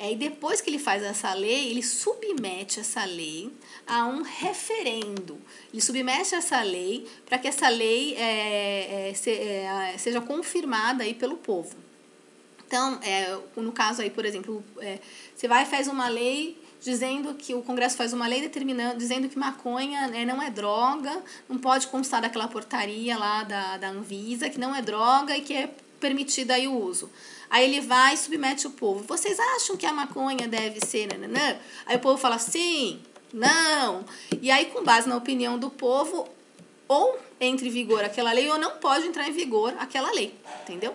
e depois que ele faz essa lei, ele submete essa lei a um referendo. Ele submete essa lei para que essa lei seja confirmada aí pelo povo. Então, no caso aí, por exemplo, você vai e faz uma lei dizendo que o Congresso faz uma lei dizendo que maconha não é droga, não pode constar daquela portaria lá da Anvisa, que não é droga e que é permitido aí o uso. Aí ele vai e submete o povo. Vocês acham que a maconha deve ser nananã? Aí o povo fala sim, não. E aí, com base na opinião do povo, ou entra em vigor aquela lei ou não pode entrar em vigor aquela lei, entendeu?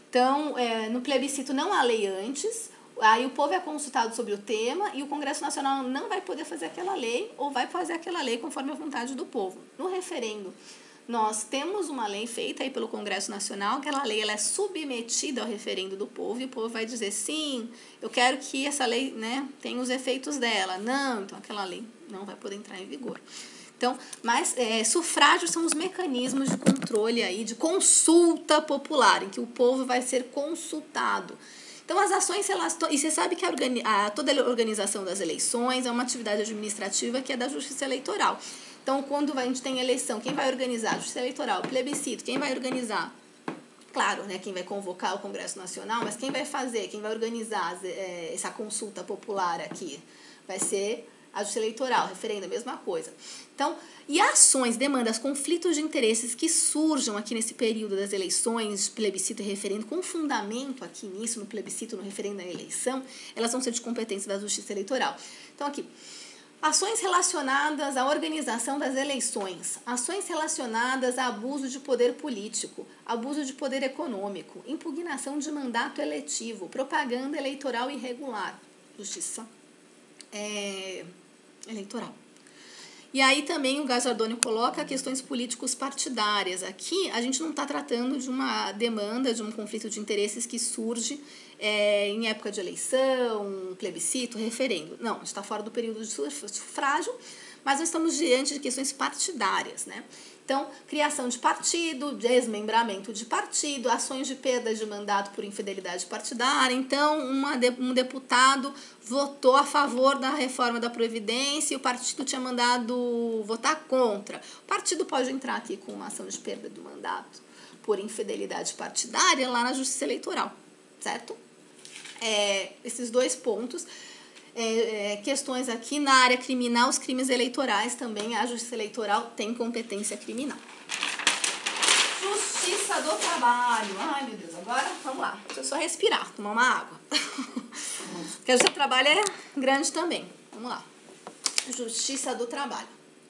Então, no plebiscito não há lei antes, aí o povo é consultado sobre o tema e o Congresso Nacional não vai poder fazer aquela lei ou vai fazer aquela lei conforme a vontade do povo. No referendo, nós temos uma lei feita aí pelo Congresso Nacional, aquela lei ela é submetida ao referendo do povo e o povo vai dizer sim, eu quero que essa lei, né, tenha os efeitos dela. Não, então aquela lei não vai poder entrar em vigor. Então, mas sufrágios são os mecanismos de controle aí, de consulta popular, em que o povo vai ser consultado. Então, as ações, e você sabe que toda a organização das eleições é uma atividade administrativa que é da Justiça Eleitoral. Então, quando a gente tem eleição, quem vai organizar? Justiça Eleitoral, plebiscito, quem vai organizar? Claro, né, quem vai convocar o Congresso Nacional, mas quem vai organizar essa consulta popular aqui? Vai ser a Justiça Eleitoral, referendo, a mesma coisa. Então, e ações, demandas, conflitos de interesses que surjam aqui nesse período das eleições, plebiscito e referendo, com fundamento aqui nisso, no plebiscito, no referendo e na eleição, elas vão ser de competência da Justiça Eleitoral. Então, aqui, ações relacionadas à organização das eleições, ações relacionadas a abuso de poder político, abuso de poder econômico, impugnação de mandato eletivo, propaganda eleitoral irregular, Justiça Eleitoral. E aí também o Gazzardoni coloca questões políticos partidárias. Aqui a gente não está tratando de uma demanda, de um conflito de interesses que surge em época de eleição, plebiscito, referendo. Não, a gente está fora do período de sufrágio, mas nós estamos diante de questões partidárias, né? Então, criação de partido, desmembramento de partido, ações de perda de mandato por infidelidade partidária. Então, um deputado votou a favor da reforma da Previdência e o partido tinha mandado votar contra. O partido pode entrar aqui com uma ação de perda do mandato por infidelidade partidária lá na Justiça Eleitoral, certo? Esses dois pontos. questões aqui na área criminal, os crimes eleitorais também, a Justiça Eleitoral tem competência criminal. Justiça do Trabalho. Ai, meu Deus, agora vamos lá. Deixa eu só respirar, tomar uma água. Porque a Justiça do Trabalho é grande também. Vamos lá. Justiça do Trabalho.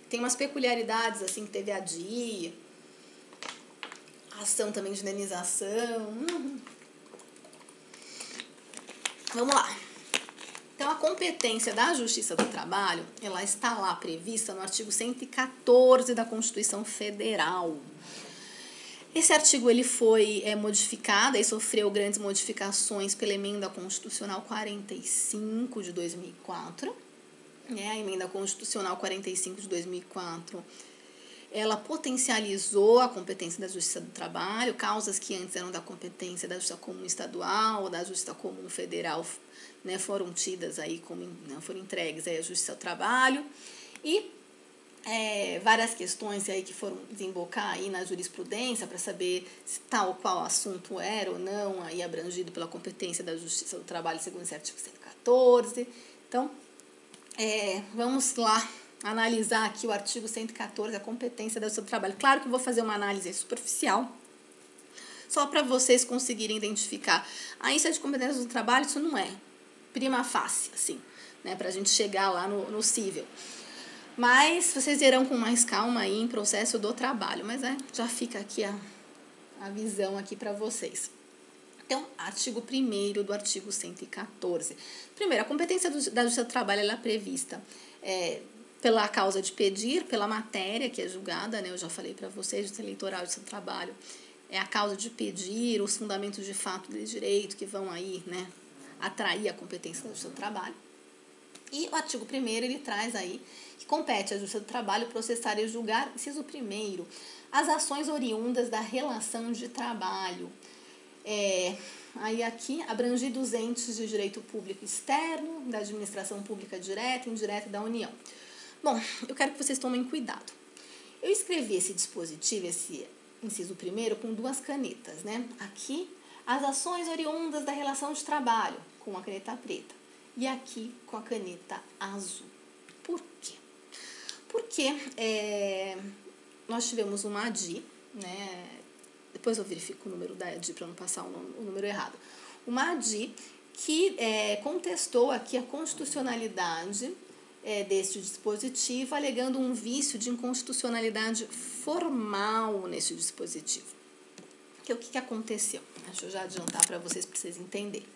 Tem umas peculiaridades, assim, que teve a DIA, ação também de indenização. Vamos lá. Então, a competência da Justiça do Trabalho, ela está lá prevista no artigo 114 da Constituição Federal. Esse artigo ele foi modificado e sofreu grandes modificações pela Emenda Constitucional 45 de 2004. A Emenda Constitucional 45 de 2004, ela potencializou a competência da Justiça do Trabalho, causas que antes eram da competência da Justiça Comum Estadual ou da Justiça Comum Federal, né, foram tidas aí como, né, foram entregues aí à Justiça do Trabalho, e várias questões aí que foram desembocar aí na jurisprudência para saber se tal ou qual assunto era ou não aí abrangido pela competência da Justiça do Trabalho segundo esse artigo 114. Então, vamos lá analisar aqui o artigo 114, a competência da Justiça do Trabalho. Claro que eu vou fazer uma análise superficial, só para vocês conseguirem identificar. Isso é de competência do trabalho, isso não é prima facie, assim, né, para a gente chegar lá no cível. Mas vocês irão com mais calma aí em processo do trabalho, mas já fica aqui a visão aqui para vocês. Então, artigo 1º do artigo 114. Primeiro, a competência da Justiça do Trabalho ela é prevista pela causa de pedir, pela matéria que é julgada, né? Eu já falei para vocês, Justiça Eleitoral e Justiça do Trabalho, é a causa de pedir, os fundamentos de fato de direito que vão aí, né, atrair a competência da Justiça do Trabalho. E o artigo 1º, ele traz aí que compete à Justiça do Trabalho processar e julgar, inciso 1º, as ações oriundas da relação de trabalho. Aí aqui, abrangidos entes de direito público externo, da administração pública direta e indireta da União. Bom, eu quero que vocês tomem cuidado. Eu escrevi esse dispositivo, esse inciso 1º, com 2 canetas, né? Aqui, as ações oriundas da relação de trabalho, com a caneta preta. E aqui, com a caneta azul. Por quê? Porque nós tivemos uma ADI, né? Depois eu verifico o número da ADI para não passar o número errado. Uma ADI que contestou aqui a constitucionalidade deste dispositivo, alegando um vício de inconstitucionalidade formal nesse dispositivo. O que aconteceu? Deixa eu já adiantar para vocês entenderem.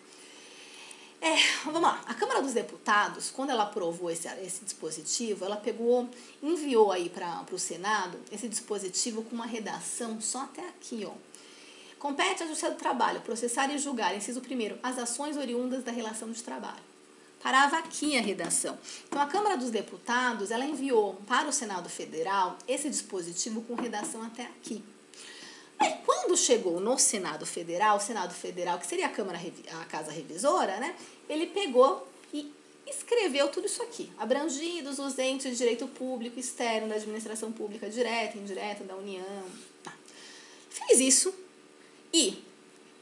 Vamos lá. A Câmara dos Deputados, quando ela aprovou esse dispositivo, ela enviou aí para o Senado esse dispositivo com uma redação só até aqui, ó. Compete à Justiça do Trabalho processar e julgar, inciso 1º, as ações oriundas da relação de trabalho. Parava aqui a redação. Então, a Câmara dos Deputados, ela enviou para o Senado Federal esse dispositivo com redação até aqui. Aí, quando chegou no Senado Federal, que seria a Casa Revisora, né, ele pegou e escreveu tudo isso aqui. Abrangidos os entes de direito público externo, da administração pública direta e indireta, da União. Fez isso e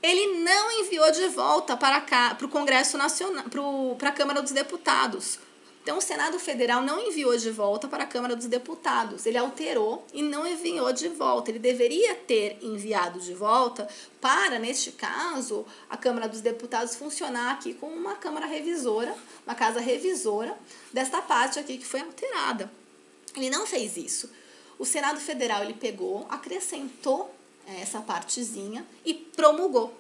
ele não enviou de volta para o Congresso Nacional, para a Câmara dos Deputados. Então, o Senado Federal não enviou de volta para a Câmara dos Deputados. Ele alterou e não enviou de volta. Ele deveria ter enviado de volta para, neste caso, a Câmara dos Deputados funcionar aqui como uma Câmara Revisora, uma Casa Revisora desta parte aqui que foi alterada. Ele não fez isso. O Senado Federal, ele pegou, acrescentou essa partezinha e promulgou.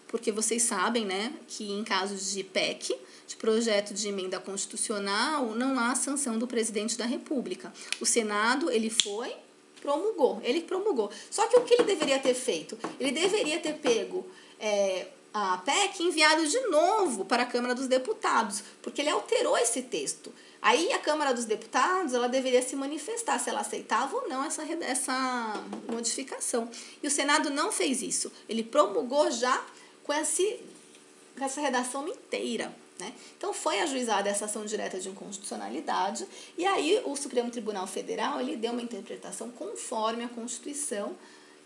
Porque vocês sabem, né, que em casos de PEC, de projeto de emenda constitucional, não há sanção do presidente da República. O Senado, ele promulgou. Só que o que ele deveria ter feito? Ele deveria ter pego a PEC e enviado de novo para a Câmara dos Deputados, porque ele alterou esse texto. Aí a Câmara dos Deputados, ela deveria se manifestar se ela aceitava ou não essa modificação. E o Senado não fez isso. Ele promulgou já com essa redação inteira, né? Então, foi ajuizada essa ação direta de inconstitucionalidade e aí o Supremo Tribunal Federal ele deu uma interpretação conforme a Constituição,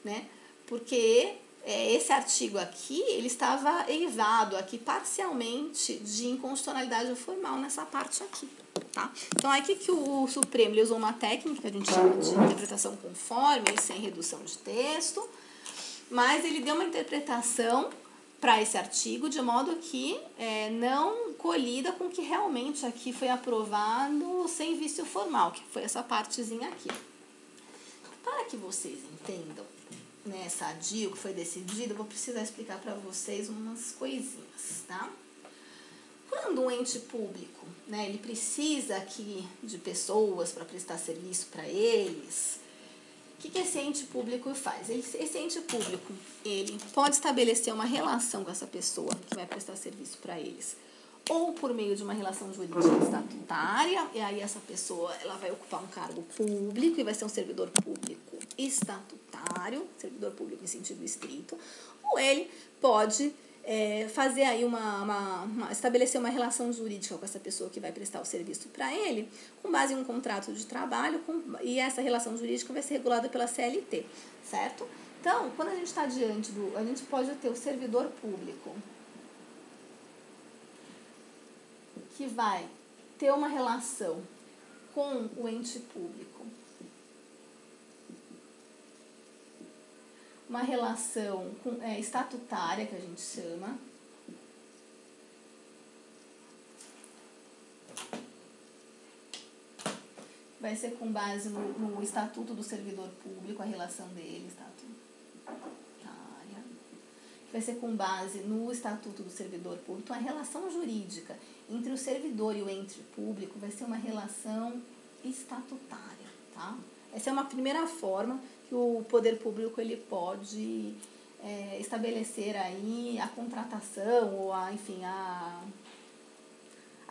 né? Porque esse artigo aqui, ele estava eivado aqui parcialmente de inconstitucionalidade formal nessa parte aqui, tá? Então, aqui que o Supremo ele usou uma técnica que a gente chama de interpretação conforme, sem redução de texto, mas ele deu uma interpretação para esse artigo de modo que não colida com o que realmente aqui foi aprovado sem vício formal, que foi essa partezinha aqui. Para que vocês entendam, né, sadio que foi decidido, eu vou precisar explicar para vocês umas coisinhas, tá? Quando um ente público, né, ele precisa aqui de pessoas para prestar serviço para eles, o que esse ente público faz? Esse ente público, ele pode estabelecer uma relação com essa pessoa que vai prestar serviço para eles, ou por meio de uma relação jurídica estatutária, e aí essa pessoa ela vai ocupar um cargo público e vai ser um servidor público estatutário, servidor público em sentido estrito, ou ele pode fazer aí estabelecer uma relação jurídica com essa pessoa que vai prestar o serviço para ele, com base em um contrato de trabalho, e essa relação jurídica vai ser regulada pela CLT, certo? Então, quando a gente está diante a gente pode ter o servidor público que vai ter uma relação com o ente público, uma relação estatutária, que a gente chama, vai ser com base no Estatuto do Servidor Público, a relação dele, estatutária, vai ser com base no Estatuto do Servidor Público. Então, a relação jurídica entre o servidor e o ente público vai ser uma relação estatutária, tá? Essa é uma primeira forma que o poder público ele pode estabelecer aí a contratação ou a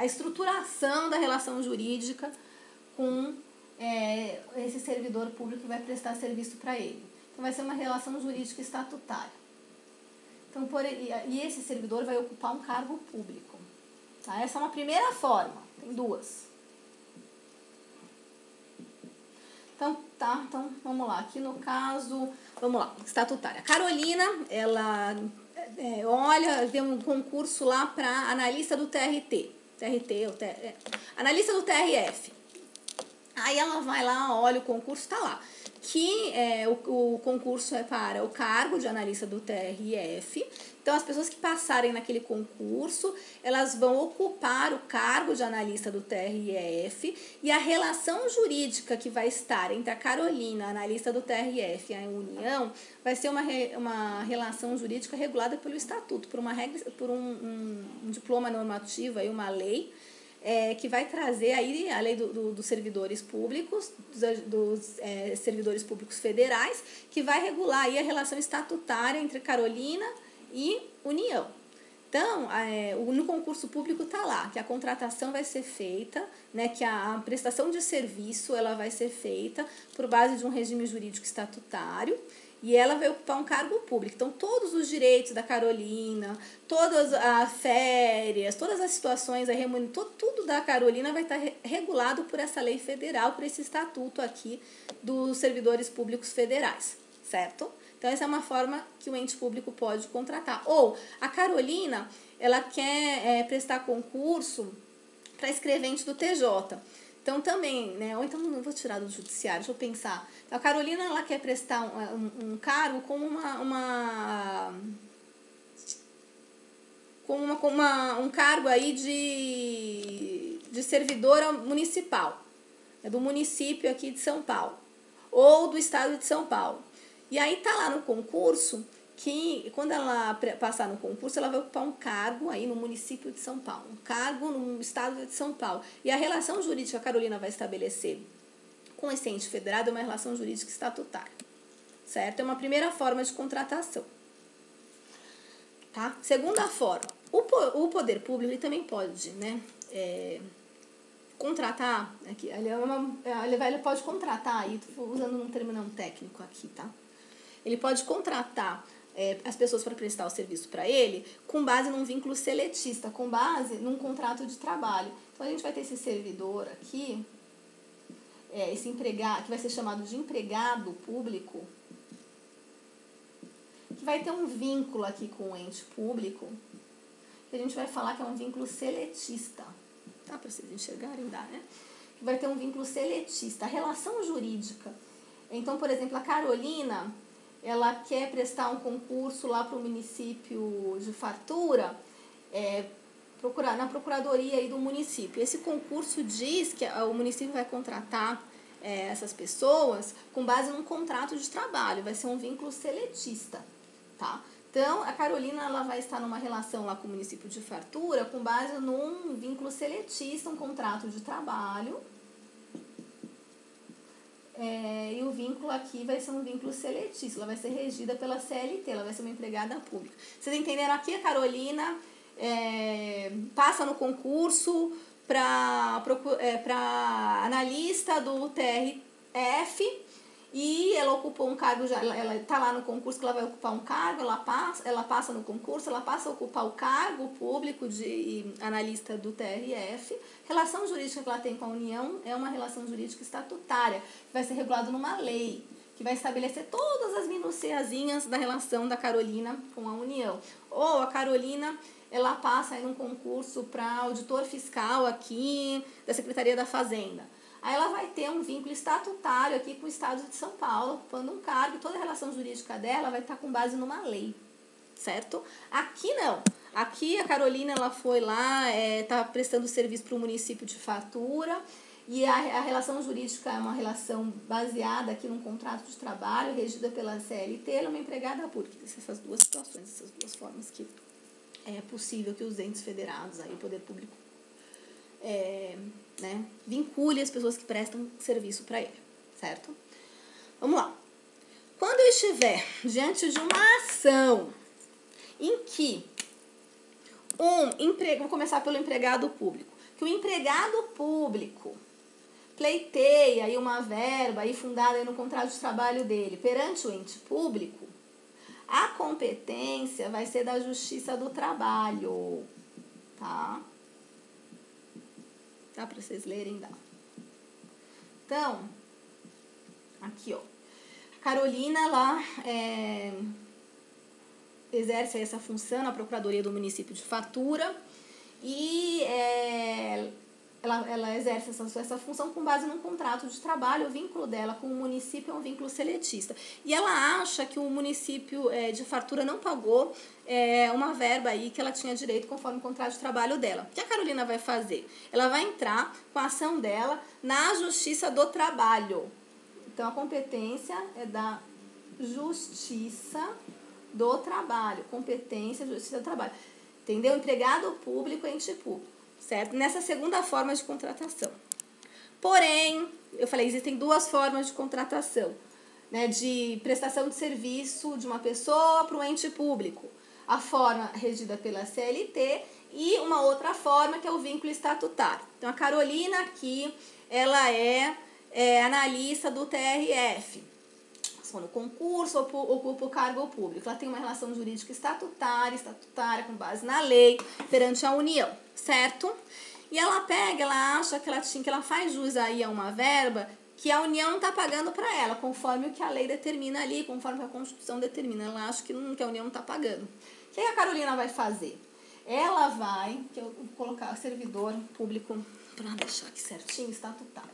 estruturação da relação jurídica com esse servidor público que vai prestar serviço para ele. Então, vai ser uma relação jurídica estatutária. Então, e esse servidor vai ocupar um cargo público. Tá? Essa é uma primeira forma, tem duas. Então, vamos lá. Aqui no caso, vamos lá, estatutária. A Carolina, ela vê um concurso lá para analista do TRT. Analista do TRF. Aí ela vai lá, olha, o concurso está lá. Que o concurso é para o cargo de analista do TRF. Então, as pessoas que passarem naquele concurso, elas vão ocupar o cargo de analista do TRF e a relação jurídica que vai estar entre a Carolina, a analista do TRF, e a União, vai ser uma relação jurídica regulada pelo Estatuto, por um diploma normativo, aí uma lei, que vai trazer aí a lei dos servidores públicos, dos servidores públicos federais, que vai regular aí a relação estatutária entre Carolina e União. Então, no concurso público está lá, que a contratação vai ser feita, né, que a prestação de serviço ela vai ser feita por base de um regime jurídico estatutário, e ela vai ocupar um cargo público. Então, todos os direitos da Carolina, todas as férias, todas as situações, tudo da Carolina vai estar regulado por essa lei federal, por esse estatuto aqui dos servidores públicos federais, certo? Então, essa é uma forma que o ente público pode contratar. Ou, a Carolina, ela quer prestar concurso para escrevente do TJ. Então, também, né? Ou então, não vou tirar do judiciário, deixa eu pensar. Então, a Carolina, ela quer prestar um cargo como um cargo aí de servidora municipal, do município aqui de São Paulo, ou do estado de São Paulo. E aí tá lá no concurso que, quando ela passar no concurso, ela vai ocupar um cargo aí no município de São Paulo, um cargo no estado de São Paulo. E a relação jurídica que a Carolina vai estabelecer com esse ente federado é uma relação jurídica estatutária, certo? É uma primeira forma de contratação. Tá? Segunda forma, o poder público ele também pode, né, contratar, aqui, ele pode contratar, aí estou usando um termo não técnico aqui, tá? Ele pode contratar as pessoas para prestar o serviço para ele com base num vínculo seletista, com base num contrato de trabalho. Então, a gente vai ter esse servidor aqui, esse empregado, que vai ser chamado de empregado público, que vai ter um vínculo aqui com o ente público, que a gente vai falar que é um vínculo seletista. Tá? Para vocês enxergarem, dá, né? Que vai ter um vínculo seletista. A relação jurídica. Então, por exemplo, a Carolina, ela quer prestar um concurso lá para o município de Fartura, na procuradoria aí do município. Esse concurso diz que o município vai contratar essas pessoas com base num contrato de trabalho, vai ser um vínculo seletista, tá? Então, a Carolina, ela vai estar numa relação lá com o município de Fartura com base num vínculo seletista, um contrato de trabalho, e o vínculo aqui vai ser um vínculo seletista, ela vai ser regida pela CLT, ela vai ser uma empregada pública. Vocês entenderam? Aqui a Carolina passa no concurso para analista do TRF e ela ocupou um cargo, ela está lá no concurso que ela vai ocupar um cargo, ela passa no concurso, ela passa a ocupar o cargo público de analista do TRF. Relação jurídica que ela tem com a União é uma relação jurídica estatutária, que vai ser regulada numa lei, que vai estabelecer todas as minuciazinhas da relação da Carolina com a União. Ou a Carolina, ela passa aí num concurso para auditor fiscal aqui da Secretaria da Fazenda. Aí ela vai ter um vínculo estatutário aqui com o Estado de São Paulo, ocupando um cargo, e toda a relação jurídica dela vai estar com base numa lei, certo? Aqui não. Aqui a Carolina, ela foi lá, está prestando serviço para o município de Fartura, e a relação jurídica é uma relação baseada aqui num contrato de trabalho, regida pela CLT, ela é uma empregada pública. Essas duas situações, essas duas formas que é possível que os entes federados, aí, o poder público, vincule as pessoas que prestam serviço para ele, certo? Vamos lá. Quando eu estiver diante de uma ação em que vou começar pelo empregado público, que o empregado público pleiteia aí uma verba aí fundada aí no contrato de trabalho dele perante o ente público, a competência vai ser da Justiça do Trabalho, tá? Dá para vocês lerem? Dá. Então, aqui, ó. A Carolina, ela exerce essa função na Procuradoria do Município de Fartura e ela exerce essa função com base num contrato de trabalho. O vínculo dela com o município é um vínculo seletista. E ela acha que o município de Fartura não pagou uma verba aí que ela tinha direito conforme o contrato de trabalho dela. O que a Carolina vai fazer? Ela vai entrar com a ação dela na Justiça do Trabalho. Então, a competência é da Justiça do Trabalho. Competência, Justiça do Trabalho. Entendeu? Empregado público, ente público. Certo? Nessa segunda forma de contratação. Porém, eu falei, existem duas formas de contratação, né, de prestação de serviço de uma pessoa para o ente público. A forma regida pela CLT e uma outra forma que é o vínculo estatutário. Então, a Carolina aqui, ela é analista do TRF. No concurso, ocupa o cargo público. Ela tem uma relação jurídica estatutária com base na lei, perante a União, certo? E ela acha que ela faz jus aí a uma verba que a União não está pagando para ela, conforme o que a lei determina ali, conforme a Constituição determina. Ela acha que a União não está pagando. O que a Carolina vai fazer? Ela vai, que eu vou colocar servidor público, para deixar aqui certinho, estatutário.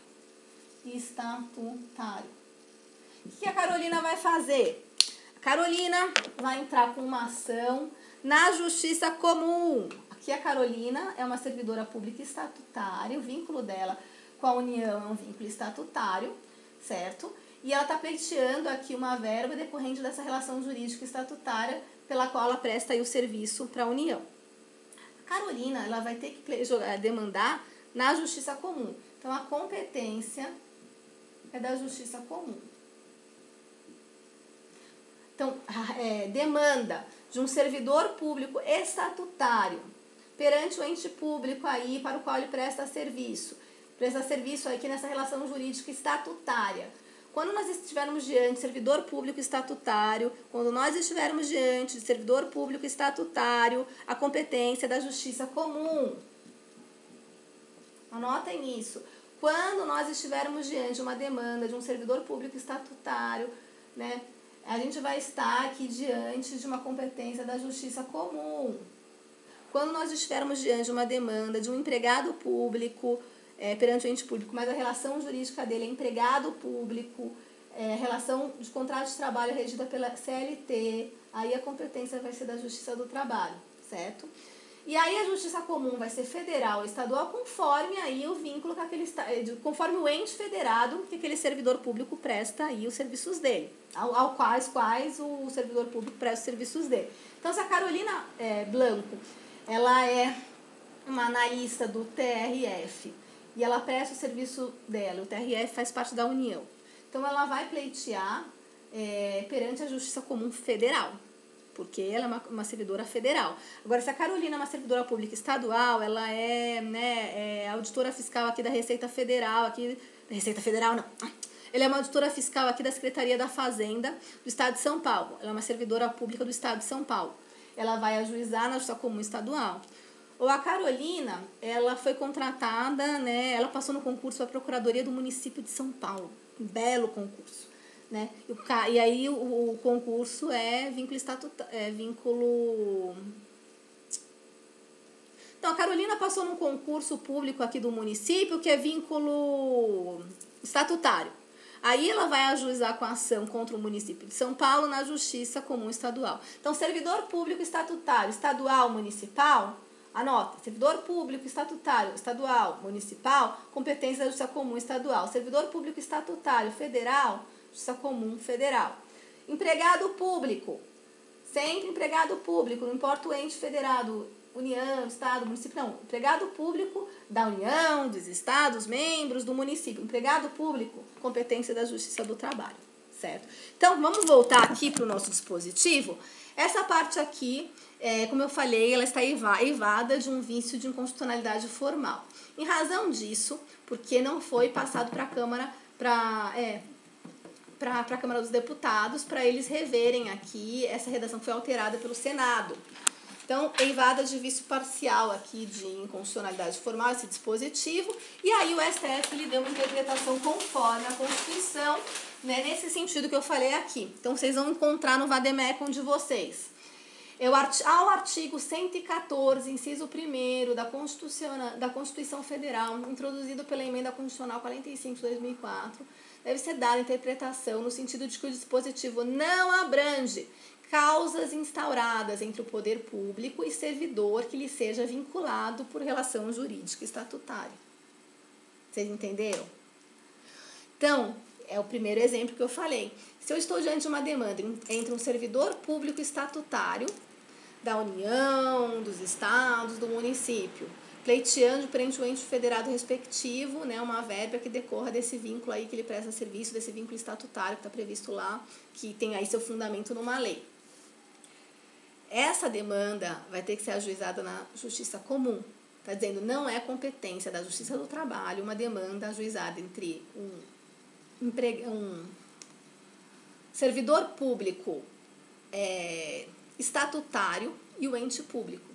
O que a Carolina vai fazer? A Carolina vai entrar com uma ação na Justiça Comum. Aqui a Carolina é uma servidora pública estatutária, o vínculo dela com a União é um vínculo estatutário, certo? E ela está pleiteando aqui uma verba decorrente dessa relação jurídica estatutária pela qual ela presta aí o serviço para a União. A Carolina, ela vai ter que demandar na Justiça Comum. Então, a competência é da Justiça Comum. Então, demanda de um servidor público estatutário perante o ente público aí para o qual ele presta serviço. Presta serviço aqui nessa relação jurídica estatutária. Quando nós estivermos diante de servidor público estatutário, a competência é da Justiça Comum. Anotem isso. Quando nós estivermos diante de uma demanda de um servidor público estatutário, né, a gente vai estar aqui diante de uma competência da justiça comum. Quando nós estivermos diante de uma demanda de um empregado público perante o ente público, mas a relação jurídica dele é empregado público, relação de contrato de trabalho regida pela CLT, aí a competência vai ser da Justiça do Trabalho, certo? E aí a Justiça Comum vai ser federal ou estadual conforme aí o vínculo com conforme o ente federado que aquele servidor público presta aí os serviços dele, ao quais o servidor público presta os serviços dele. Então, se a Carolina Blanco, ela é uma analista do TRF e ela presta o serviço dela, o TRF faz parte da União. Então, ela vai pleitear perante a Justiça Comum Federal, porque ela é uma servidora federal. Agora, se a Carolina é uma servidora pública estadual, ela é auditora fiscal aqui da Receita Federal, ela é uma auditora fiscal aqui da Secretaria da Fazenda do Estado de São Paulo. Ela é uma servidora pública do Estado de São Paulo. Ela vai ajuizar na Justiça Comum Estadual. Ou a Carolina, ela foi contratada, ela passou no concurso para a Procuradoria do Município de São Paulo. Um belo concurso. E aí o concurso é vínculo. Então, a Carolina passou num concurso público aqui do município que é vínculo estatutário. Aí ela vai ajuizar com a ação contra o município de São Paulo na Justiça Comum Estadual. Então, servidor público estatutário, estadual, municipal, anota, servidor público estatutário, estadual, municipal, competência da Justiça Comum Estadual. Servidor público estatutário, federal, Justiça Comum Federal. Empregado público, sempre empregado público, não importa o ente federado, União, Estado, município, não. Empregado público da União, dos Estados, membros do município. Empregado público, competência da Justiça do Trabalho, certo? Então, vamos voltar aqui para o nosso dispositivo. Essa parte aqui, como eu falei, ela está eivada de um vício de inconstitucionalidade formal. Em razão disso, porque não foi passado para a Câmara, para a Câmara dos Deputados, para eles reverem aqui, essa redação foi alterada pelo Senado. Então, eivada de vício parcial aqui de inconstitucionalidade formal, esse dispositivo, e aí o STF lhe deu uma interpretação conforme a Constituição, nesse sentido que eu falei aqui. Então, vocês vão encontrar no vademecum de vocês. Ao artigo 114, inciso 1º da Constituição Federal, introduzido pela Emenda Constitucional 45 de 2004, deve ser dada interpretação no sentido de que o dispositivo não abrange causas instauradas entre o poder público e servidor que lhe seja vinculado por relação jurídica estatutária. Vocês entenderam? Então, é o primeiro exemplo que eu falei. Se eu estou diante de uma demanda entre um servidor público estatutário da União, dos Estados, do município, pleiteando perante o ente federado respectivo, uma verba que decorra desse vínculo aí que ele presta serviço, desse vínculo estatutário que está previsto lá, que tem aí seu fundamento numa lei. Essa demanda vai ter que ser ajuizada na Justiça Comum. Está dizendo, não é competência da Justiça do Trabalho uma demanda ajuizada entre um servidor público estatutário e o ente público.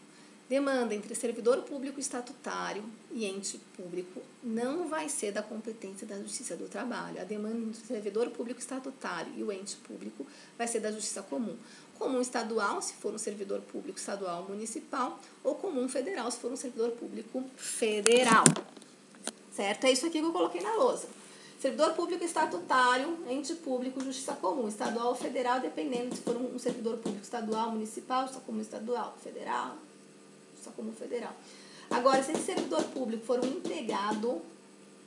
Demanda entre servidor público estatutário e ente público não vai ser da competência da Justiça do Trabalho. A demanda entre servidor público estatutário e o ente público vai ser da Justiça Comum. Comum estadual, se for um servidor público estadual ou municipal, ou comum federal, se for um servidor público federal. Certo? É isso aqui que eu coloquei na lousa. Servidor público estatutário, ente público, Justiça Comum, estadual ou federal, dependendo se for um servidor público estadual, municipal, Justiça Comum estadual, federal, Justiça Comum federal. Agora, se esse servidor público for um empregado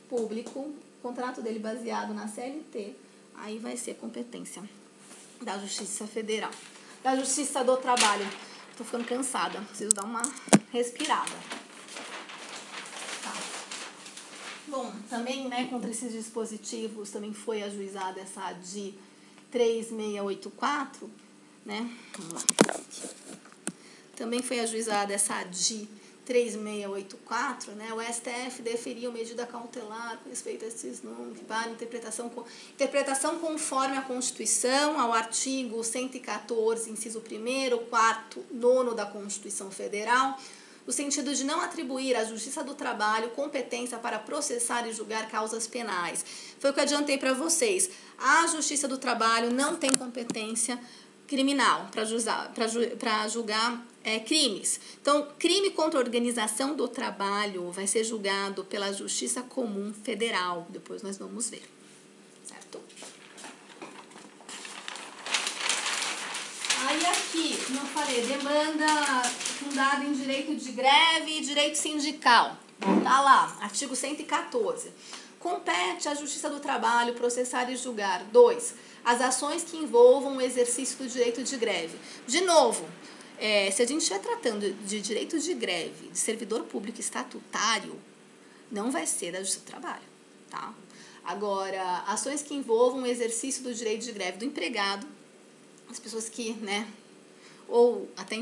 público, o contrato dele baseado na CLT, aí vai ser competência da Justiça Federal. Da Justiça do Trabalho. Estou ficando cansada, preciso dar uma respirada. Tá. Bom, também, contra esses dispositivos, também foi ajuizada essa ADI 3684, Vamos lá. Também foi ajuizada essa ADI 3684, o STF deferiu medida cautelar com respeito a esses nomes para interpretação conforme a Constituição, ao artigo 114, inciso 1º, 4º, 9º da Constituição Federal, no sentido de não atribuir à Justiça do Trabalho competência para processar e julgar causas penais. Foi o que eu adiantei para vocês. A Justiça do Trabalho não tem competência criminal para julgar crimes. Então, crime contra a organização do trabalho vai ser julgado pela Justiça Comum Federal. Depois nós vamos ver, certo? Aí aqui, como eu falei, demanda fundada em direito de greve e direito sindical. Tá lá, artigo 114. Compete à Justiça do Trabalho processar e julgar. 2. As ações que envolvam o exercício do direito de greve. De novo, se a gente estiver tratando de direito de greve de servidor público estatutário, não vai ser da Justiça do Trabalho, tá? Agora, ações que envolvam o exercício do direito de greve do empregado, as pessoas que, ou até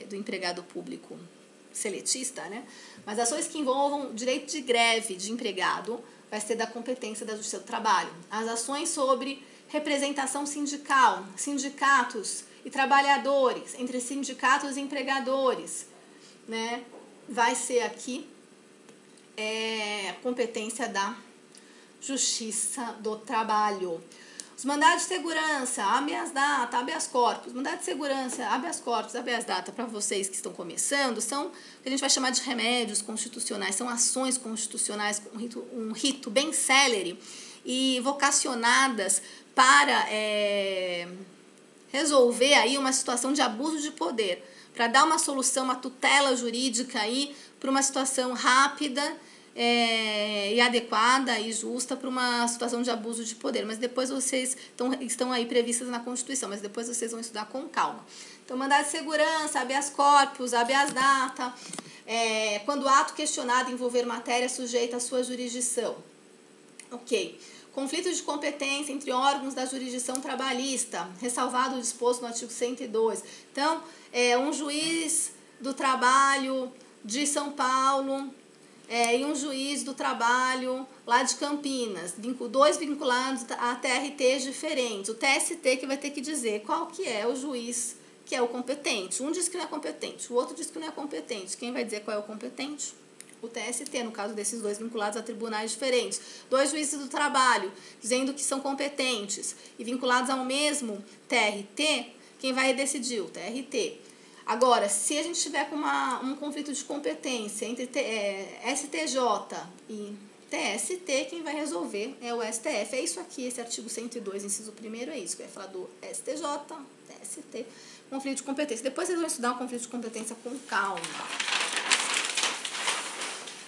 do empregado público seletista, mas ações que envolvam direito de greve de empregado vai ser da competência da Justiça do Trabalho. As ações sobre representação sindical, sindicatos e trabalhadores, entre sindicatos e empregadores, vai ser aqui a competência da Justiça do Trabalho. Os mandados de segurança, habeas data, habeas corpus. Mandado de segurança, habeas corpus, habeas data, para vocês que estão começando, são o que a gente vai chamar de remédios constitucionais, são ações constitucionais com um rito bem célere e vocacionadas para resolver aí uma situação de abuso de poder, para dar uma solução, uma tutela jurídica aí para uma situação rápida e adequada e justa para uma situação de abuso de poder. Mas depois vocês estão aí previstas na Constituição, mas depois vocês vão estudar com calma. Então, mandado de segurança, habeas corpus, habeas data, quando o ato questionado envolver matéria sujeita à sua jurisdição. Ok. Conflito de competência entre órgãos da jurisdição trabalhista, ressalvado o disposto no artigo 102. Então, um juiz do trabalho de São Paulo e um juiz do trabalho lá de Campinas, dois vinculados a TRTs diferentes. O TST que vai ter que dizer qual que é o juiz que é o competente. Um diz que não é competente, o outro diz que não é competente. Quem vai dizer qual é o competente? O TST, no caso desses dois vinculados a tribunais diferentes. Dois juízes do trabalho dizendo que são competentes e vinculados ao mesmo TRT, quem vai decidir? O TRT. Agora, se a gente tiver com um conflito de competência entre STJ e TST, quem vai resolver é o STF. É isso aqui, esse artigo 102, inciso 1º, é isso que vai falar do STJ, TST, conflito de competência. Depois vocês vão estudar o conflito de competência com calma.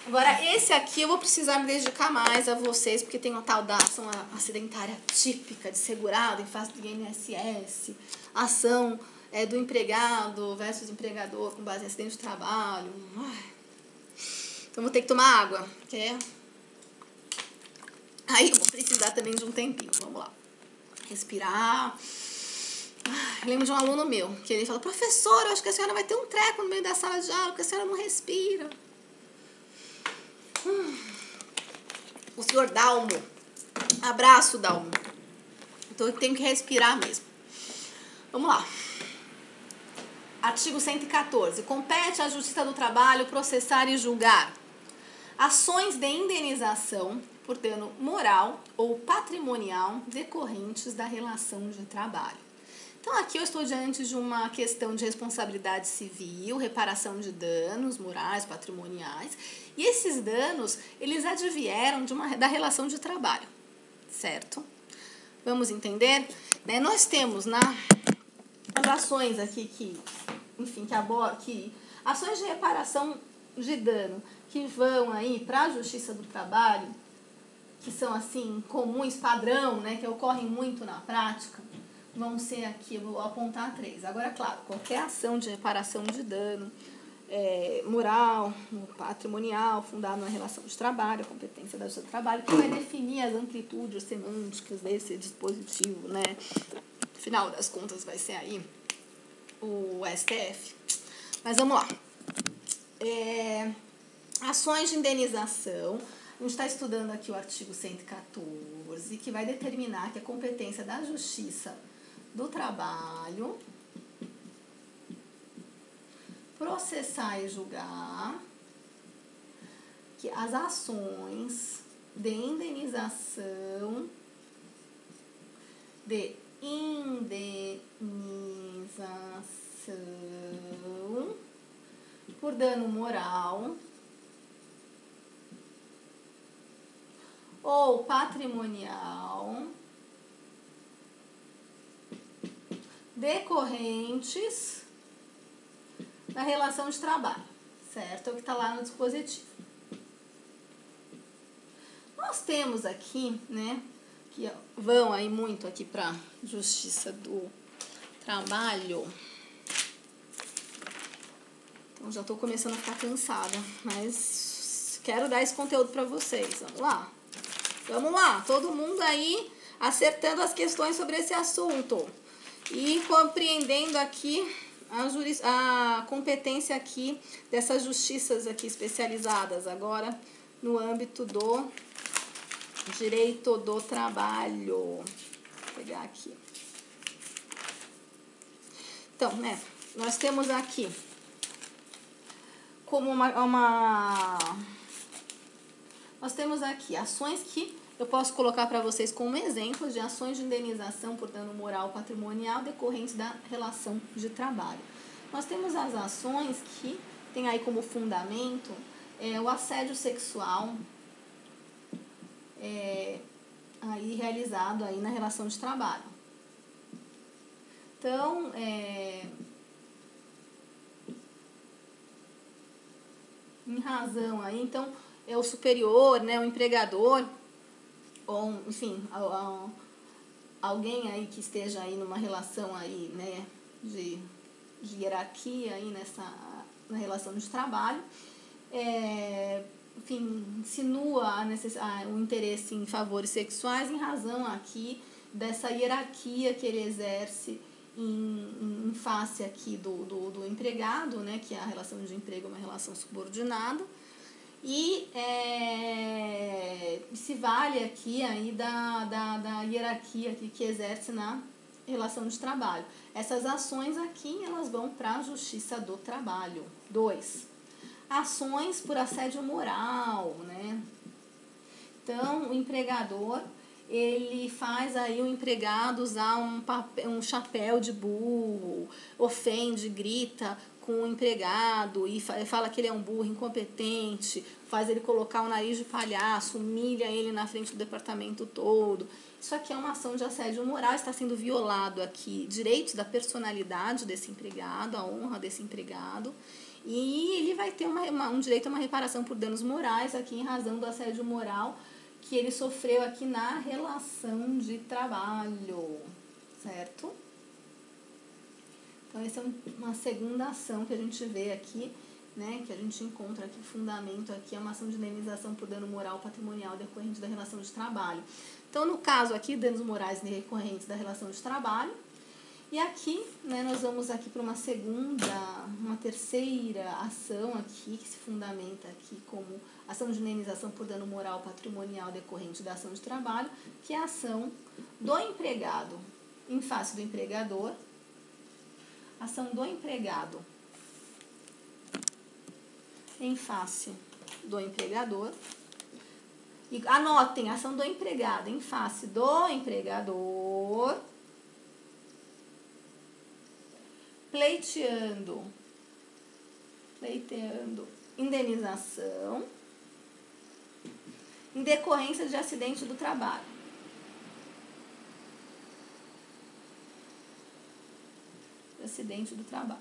Agora, esse aqui eu vou precisar me dedicar mais a vocês, porque tem uma tal da ação acidentária típica de segurado em face do INSS, ação do empregado versus empregador com base em acidente de trabalho. Então, vou ter que tomar água, Aí eu vou precisar também de um tempinho. Vamos lá. Respirar. Eu lembro de um aluno meu, que ele fala: professor, eu acho que a senhora vai ter um treco no meio da sala de aula, porque a senhora não respira. O senhor Dalmo. Abraço, Dalmo. Então eu tenho que respirar mesmo. Vamos lá. Artigo 114. Compete à Justiça do Trabalho processar e julgar ações de indenização por dano moral ou patrimonial decorrentes da relação de trabalho. Então, aqui eu estou diante de uma questão de responsabilidade civil, reparação de danos morais, patrimoniais, e esses danos, eles advieram da relação de trabalho, certo? Vamos entender? Nós temos as ações aqui que ações de reparação de dano que vão aí para a Justiça do Trabalho, que são assim comuns, padrão, que ocorrem muito na prática, vão ser aqui, eu vou apontar 3. Agora, claro, qualquer ação de reparação de dano moral, patrimonial, fundada na relação de trabalho, a competência da Justiça do Trabalho, que vai definir as amplitudes semânticas desse dispositivo, No final das contas vai ser aí o STF. Mas vamos lá. Ações de indenização. A gente está estudando aqui o artigo 114, que vai determinar que a competência da Justiça do Trabalho processar e julgar que as ações de indenização por dano moral ou patrimonial decorrentes da relação de trabalho, certo? É o que está lá no dispositivo. Nós temos aqui, né, que vão aí muito aqui para Justiça do Trabalho. Então, já estou começando a ficar cansada, mas quero dar esse conteúdo para vocês. Vamos lá? Vamos lá, todo mundo aí acertando as questões sobre esse assunto e compreendendo aqui a competência aqui dessas justiças aqui especializadas agora no âmbito do direito do trabalho. Vou pegar aqui. Então, né, nós temos aqui como nós temos aqui ações que eu posso colocar para vocês como exemplos de ações de indenização por dano moral ou patrimonial decorrentes da relação de trabalho. Nós temos as ações que tem aí como fundamento o assédio sexual aí realizado aí na relação de trabalho. Então, em razão aí, então, é o superior, né, o empregador, ou, enfim, alguém aí que esteja aí numa relação aí, né, de hierarquia aí na relação de trabalho, enfim, insinua o interesse em favores sexuais em razão aqui dessa hierarquia que ele exerce em face aqui do empregado, né, que a relação de emprego é uma relação subordinada, e se vale aqui aí da hierarquia aqui que exerce na relação de trabalho. Essas ações aqui, elas vão para a Justiça do Trabalho. 2. Ações por assédio moral, né? Então, o empregador, ele faz aí o empregado usar um chapéu de burro, ofende, grita com o empregado e fala que ele é um burro incompetente, faz ele colocar o nariz de palhaço, humilha ele na frente do departamento todo. Isso aqui é uma ação de assédio moral, está sendo violado aqui direitos da personalidade desse empregado, a honra desse empregado, e ele vai ter um direito a uma reparação por danos morais aqui em razão do assédio moral que ele sofreu aqui na relação de trabalho, certo? Então, essa é uma segunda ação que a gente vê aqui, né, que a gente encontra aqui, fundamento aqui, é uma ação de indenização por dano moral patrimonial decorrente da relação de trabalho. Então, no caso aqui, danos morais decorrentes da relação de trabalho. E aqui, né, nós vamos aqui para uma terceira ação aqui, que se fundamenta aqui como ação de indenização por dano moral patrimonial decorrente da ação de trabalho, que é a ação do empregado em face do empregador, ação do empregado em face do empregador. E anotem, ação do empregado em face do empregador, pleiteando indenização em decorrência de acidente do trabalho. Acidente do trabalho.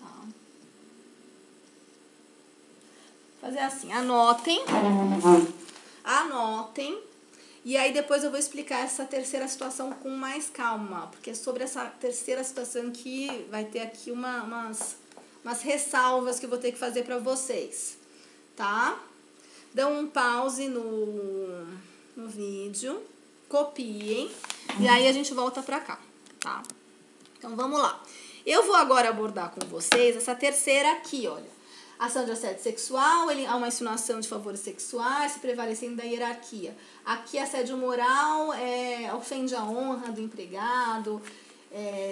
Tá. Fazer assim, anotem, e aí depois eu vou explicar essa terceira situação com mais calma, porque sobre essa terceira situação aqui vai ter aqui umas ressalvas que eu vou ter que fazer para vocês, tá? Dão um pause no vídeo, copiem, e aí a gente volta pra cá, tá? Então, vamos lá. Eu vou agora abordar com vocês essa terceira aqui, olha. Ação de assédio sexual, há uma insinuação de favores sexuais, se prevalecendo da hierarquia. Aqui, assédio moral ofende a honra do empregado,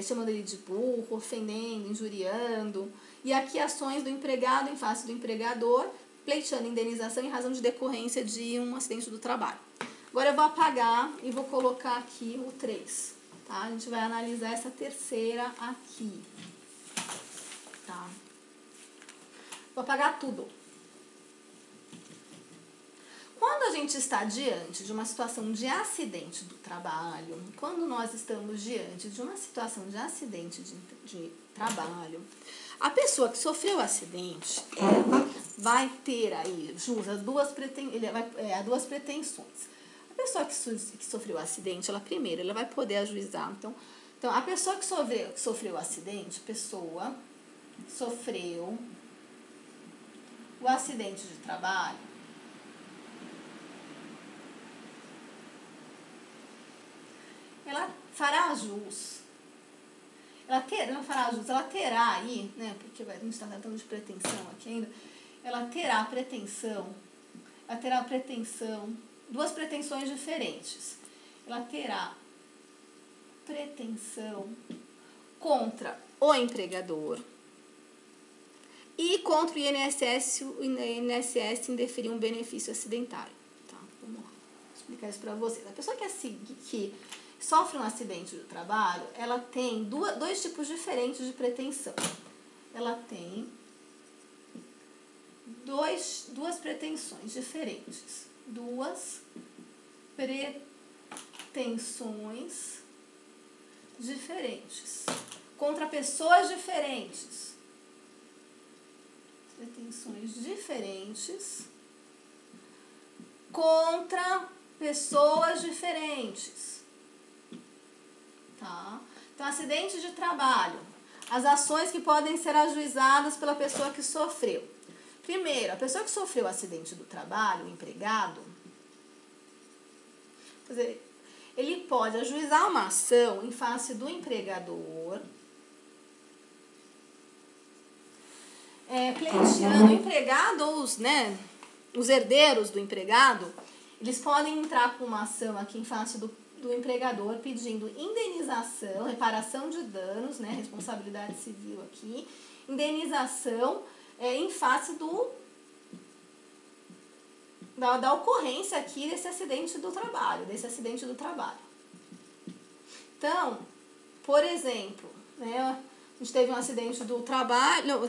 chamando ele de burro, ofendendo, injuriando. E aqui ações do empregado em face do empregador, pleiteando indenização em razão de decorrência de um acidente do trabalho. Agora eu vou apagar e vou colocar aqui o 3. Tá? A gente vai analisar essa terceira aqui. Tá? Vou apagar tudo. Quando a gente está diante de uma situação de acidente do trabalho, quando nós estamos diante de uma situação de acidente de trabalho, a pessoa que sofreu o acidente vai ter aí jus as duas pretensões. A pessoa que sofreu o acidente, ela vai poder ajuizar. Então a pessoa que sofreu o acidente, sofreu o acidente de trabalho, ela fará jus. Ela terá aí, né, porque a gente está tratando de pretensão aqui ainda, ela terá pretensão, duas pretensões diferentes. Ela terá pretensão contra o empregador e contra o INSS indeferir um benefício acidentário. Tá? Vamos explicar isso para vocês. A pessoa que sofre um acidente do trabalho, ela tem dois tipos diferentes de pretensão. Ela tem duas pretensões diferentes. Duas pretensões diferentes. Contra pessoas diferentes. Pretensões diferentes contra pessoas diferentes. Tá? Então, acidente de trabalho. As ações que podem ser ajuizadas pela pessoa que sofreu. Primeiro, a pessoa que sofreu o acidente do trabalho, o empregado, quer dizer, ele pode ajuizar uma ação em face do empregador, pleiteando o empregado ou os herdeiros do empregado, eles podem entrar com uma ação aqui em face do empregador pedindo indenização, reparação de danos, né, responsabilidade civil aqui, indenização em face da ocorrência aqui desse acidente do trabalho, Então, por exemplo, né, a gente teve um acidente do trabalho,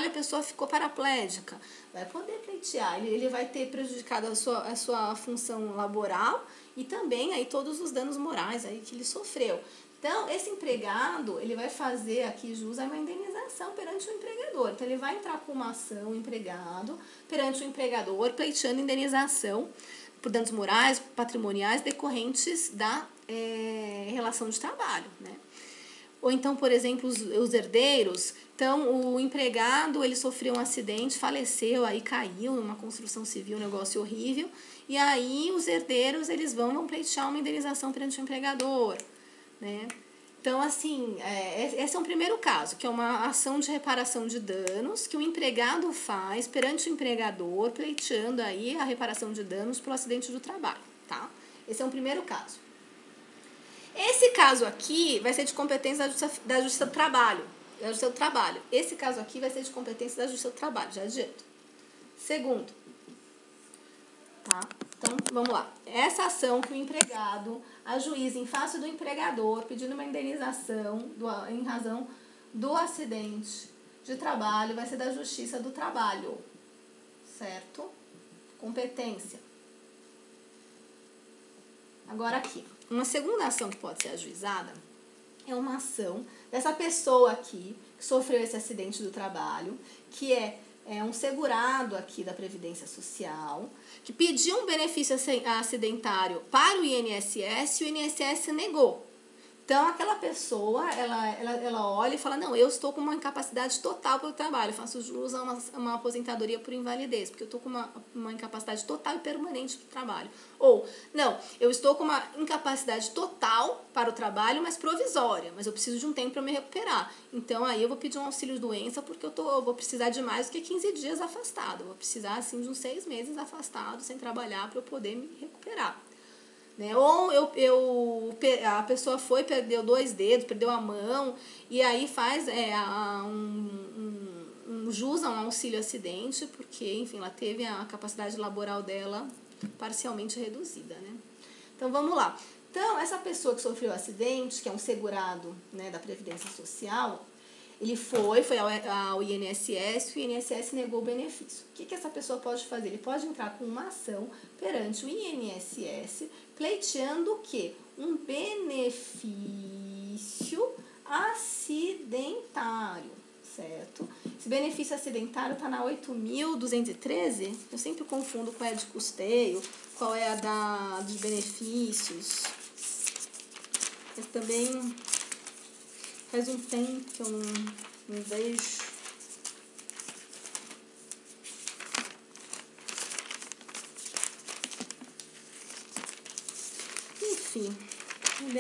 a pessoa ficou paraplégica, vai poder pleitear, ele vai ter prejudicado a sua função laboral e também aí todos os danos morais aí que ele sofreu. Então, esse empregado, ele vai fazer aqui jus a uma indenização perante o empregador. Então, ele vai entrar com uma ação, o empregado, perante o empregador, pleiteando indenização por danos morais, patrimoniais decorrentes da relação de trabalho, né? Ou então, por exemplo, os herdeiros. Então, o empregado, ele sofreu um acidente, faleceu, aí caiu numa construção civil, um negócio horrível. E aí, os herdeiros, eles vão pleitear uma indenização perante o empregador, né? Então, assim, esse é um primeiro caso, que é uma ação de reparação de danos que o empregado faz perante o empregador, pleiteando aí a reparação de danos pelo acidente do trabalho, tá? Esse é um primeiro caso. Esse caso aqui vai ser de competência da Justiça do Trabalho. Esse caso aqui vai ser de competência da Justiça do Trabalho, já adianto. Segundo, tá? Então, vamos lá. Essa ação que o empregado ajuiza em face do empregador, pedindo uma indenização em razão do acidente de trabalho, vai ser da Justiça do Trabalho, certo? Competência. Agora aqui. Uma segunda ação que pode ser ajuizada é uma ação dessa pessoa aqui que sofreu esse acidente do trabalho, que é um segurado aqui da Previdência Social, que pediu um benefício acidentário para o INSS e o INSS negou. Então, aquela pessoa, ela olha e fala, não, eu estou com uma incapacidade total pelo trabalho, faço jus a uma aposentadoria por invalidez, porque eu estou com uma incapacidade total e permanente do trabalho. Ou, não, eu estou com uma incapacidade total para o trabalho, mas provisória, mas eu preciso de um tempo para me recuperar. Então, aí eu vou pedir um auxílio-doença, porque eu vou precisar de mais do que 15 dias afastado. Eu vou precisar, assim, de uns 6 meses afastado, sem trabalhar, para eu poder me recuperar. né? Ou a pessoa perdeu 2 dedos, perdeu a mão, e aí faz um jus a um auxílio acidente, porque, enfim, ela teve a capacidade laboral dela parcialmente reduzida, né? Então, vamos lá. Então, essa pessoa que sofreu acidente, que é um segurado, né, da Previdência Social, ele foi ao INSS, o INSS negou o benefício. O que essa pessoa pode fazer? Ele pode entrar com uma ação perante o INSS, pleiteando o quê? Um benefício acidentário, certo? Esse benefício acidentário está na 8.213. Eu sempre confundo qual é a de custeio, qual é a dos benefícios. Mas também faz um tempo que eu não vejo. Enfim,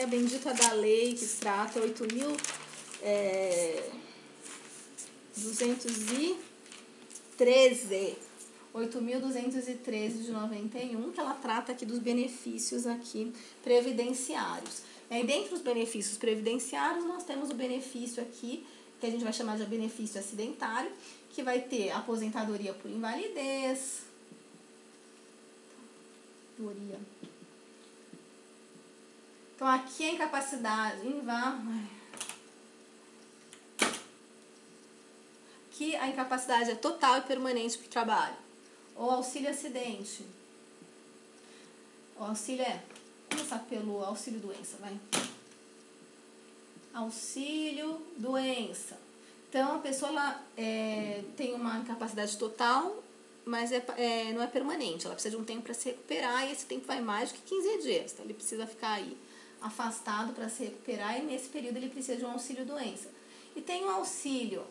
a bendita da lei que trata 8.213 de 91, que ela trata aqui dos benefícios aqui previdenciários. E dentre os benefícios previdenciários, nós temos o benefício aqui, que a gente vai chamar de benefício acidentário, que vai ter aposentadoria por invalidez, então aqui a incapacidade, aqui a incapacidade é total e permanente para o trabalho. Ou auxílio acidente. O auxílio vamos começar pelo auxílio doença, vai. Auxílio doença. Então a pessoa tem uma incapacidade total, mas não é permanente. Ela precisa de um tempo para se recuperar e esse tempo vai mais do que 15 dias. Então ele precisa ficar aí afastado para se recuperar e nesse período ele precisa de um auxílio doença. E tem um auxílio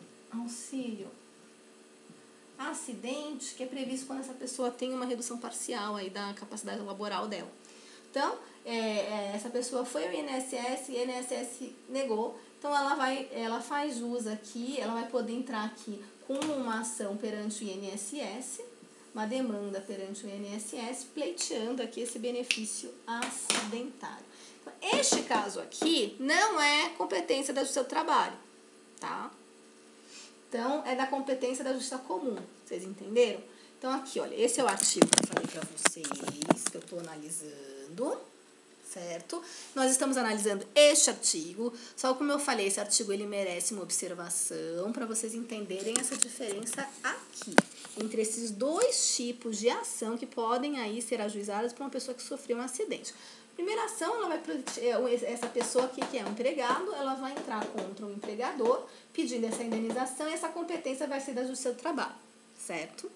acidente, que é previsto quando essa pessoa tem uma redução parcial aí da capacidade laboral dela. Então, essa pessoa foi ao INSS e o INSS negou. Então, ela faz jus aqui, ela vai poder entrar aqui com uma ação perante o INSS, uma demanda perante o INSS, pleiteando aqui esse benefício acidentário. Então, este caso aqui não é competência da Justiça do Trabalho, tá? Então, é da competência da Justiça Comum, vocês entenderam? Então, aqui, olha, esse é o artigo que eu falei para vocês, que eu estou analisando, certo? Nós estamos analisando este artigo, só como eu falei, esse artigo ele merece uma observação para vocês entenderem essa diferença aqui, entre esses 2 tipos de ação que podem aí ser ajuizadas por uma pessoa que sofreu um acidente. Primeira ação, essa pessoa aqui que é um empregado, ela vai entrar contra o empregador, pedindo essa indenização, e essa competência vai ser da Justiça do Trabalho, certo?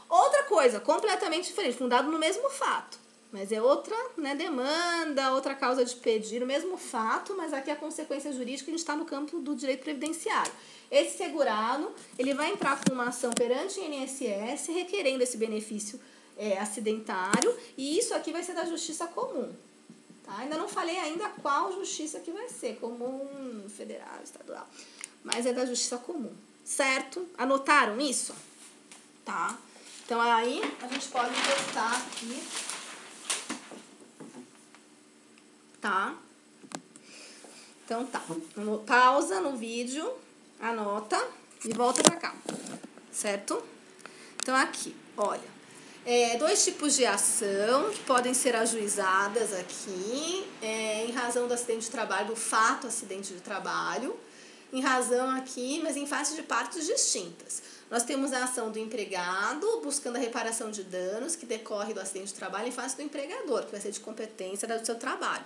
Outra coisa, completamente diferente, fundado no mesmo fato, mas é outra, né, demanda, outra causa de pedir, o mesmo fato, mas aqui a consequência jurídica, a gente está no campo do direito previdenciário. Esse segurado, ele vai entrar com uma ação perante o INSS, requerendo esse benefício acidentário, e isso aqui vai ser da Justiça Comum. Tá? Ainda não falei ainda qual justiça que vai ser, comum, federal, estadual, mas é da Justiça Comum, certo? Anotaram isso? Tá? Então, aí a gente pode testar aqui, tá? Então, tá. Pausa no vídeo, anota e volta pra cá, certo? Então, aqui, olha. 2 tipos de ação que podem ser ajuizadas aqui, em razão do acidente de trabalho, do fato acidente de trabalho, em razão aqui, mas em face de partes distintas. Nós temos a ação do empregado, buscando a reparação de danos que decorre do acidente de trabalho em face do empregador, que vai ser de competência do seu trabalho.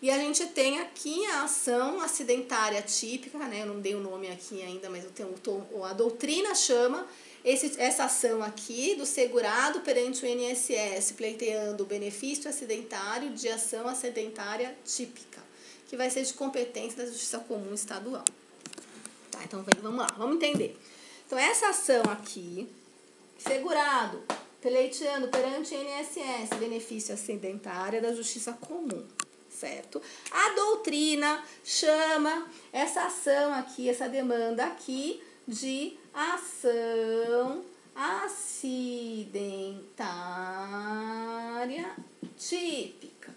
E a gente tem aqui a ação acidentária típica, né? Eu não dei o nome aqui ainda, mas a doutrina chama essa ação aqui do segurado perante o INSS, pleiteando o benefício acidentário de ação acidentária típica, que vai ser de competência da Justiça Comum Estadual. Tá, então vamos lá, vamos entender. Então, essa ação aqui, segurado, pleiteando perante o INSS, benefício acidentário da Justiça Comum, certo? A doutrina chama essa ação aqui, essa demanda aqui, de ação acidentária típica,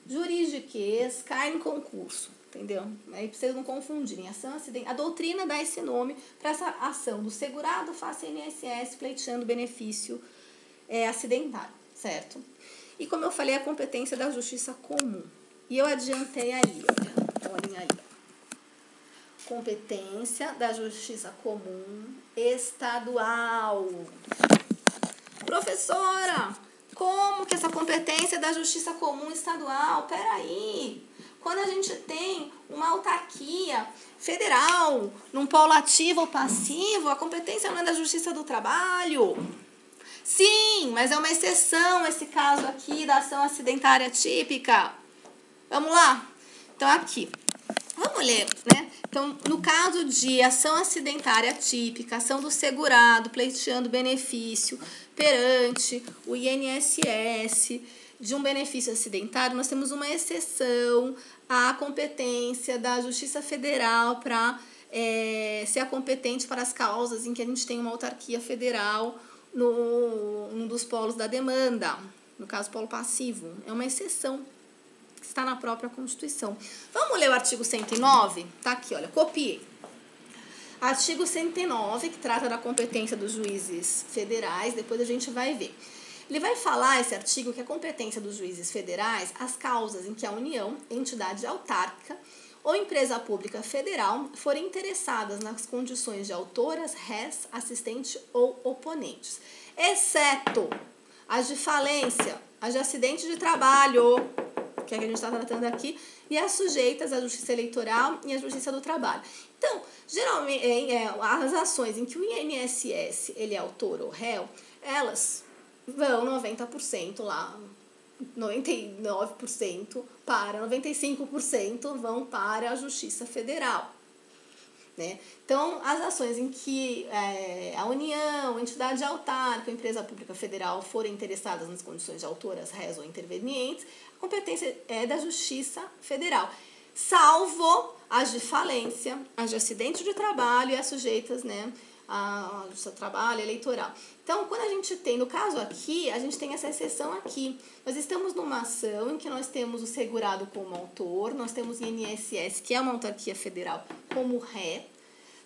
Juridiquês cai em concurso, entendeu? Aí pra vocês não confundirem. Ação acidente. A doutrina dá esse nome para essa ação do segurado face INSS pleiteando benefício acidentário, certo? E como eu falei, a competência da justiça comum. E eu adiantei ali, olhem aí. Competência da justiça comum estadual. Professora, como que essa competência da justiça comum estadual? Peraí, quando a gente tem uma autarquia federal, num polo ativo ou passivo, a competência não é da justiça do trabalho? Sim, mas é uma exceção esse caso aqui da ação acidentária típica. Vamos lá? Então, aqui. Vamos ler, né? Então, no caso de ação acidentária típica, ação do segurado pleiteando benefício perante o INSS de um benefício acidentário, nós temos uma exceção à competência da Justiça Federal para ser a competente para as causas em que a gente tem uma autarquia federal num dos polos da demanda, no caso, polo passivo. É uma exceção. Está na própria Constituição. Vamos ler o artigo 109? Tá aqui, olha, copiei. Artigo 109, que trata da competência dos juízes federais, depois a gente vai ver. Ele vai falar, esse artigo, que a competência dos juízes federais, as causas em que a União, entidade autárquica ou empresa pública federal forem interessadas nas condições de autoras, rés, assistente ou oponentes, exceto as de falência, as de acidente de trabalho, que é a que a gente está tratando aqui, e as sujeitas à Justiça Eleitoral e à Justiça do Trabalho. Então, geralmente, as ações em que o INSS ele é autor ou réu, elas vão 90% lá, 99% para 95% vão para a Justiça Federal. Né? Então, as ações em que a União, entidade autárquica, empresa pública federal forem interessadas nas condições de autoras, réis ou intervenientes, a competência é da Justiça Federal, salvo as de falência, as de acidente de trabalho e as sujeitas, né, a Justiça do Trabalho, eleitoral. Então, quando a gente tem, no caso aqui, a gente tem essa exceção aqui. Nós estamos numa ação em que nós temos o segurado como autor, nós temos o INSS, que é uma autarquia federal, como ré.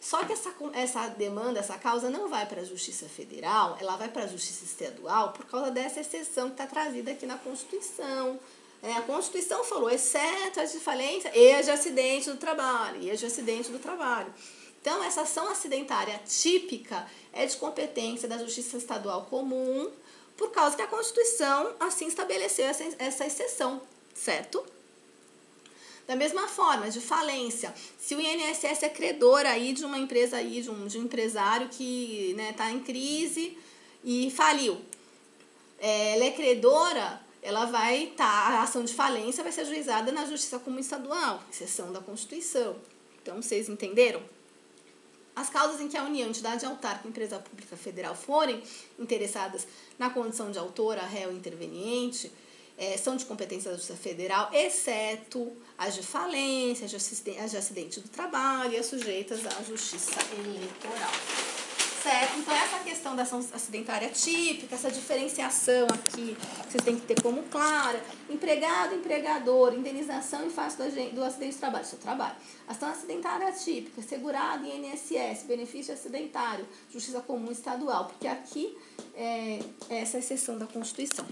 Só que essa demanda, essa causa não vai para a Justiça Federal, ela vai para a Justiça Estadual por causa dessa exceção que está trazida aqui na Constituição. A Constituição falou, exceto as de falência e as de acidente do trabalho. Então, essa ação acidentária típica é de competência da Justiça Estadual Comum, por causa que a Constituição assim estabeleceu essa exceção, certo? Da mesma forma, de falência, se o INSS é credor aí de uma empresa aí, de um empresário que está em crise e faliu, ela é credora, ela vai a ação de falência vai ser ajuizada na Justiça Comum Estadual, exceção da Constituição. Então, vocês entenderam? As causas em que a União, entidade autárquica e empresa pública federal forem interessadas na condição de autora, réu, interveniente, são de competência da Justiça Federal, exceto as de falência, as de acidente do trabalho e as sujeitas à Justiça Eleitoral. Certo? Então, essa questão da ação acidentária típica, essa diferenciação aqui, vocês têm que ter como clara. Empregado, empregador, indenização em face do acidente de trabalho, seu trabalho. Ação acidentária típica, segurado em INSS, benefício acidentário, Justiça Comum Estadual, porque aqui é essa exceção da Constituição.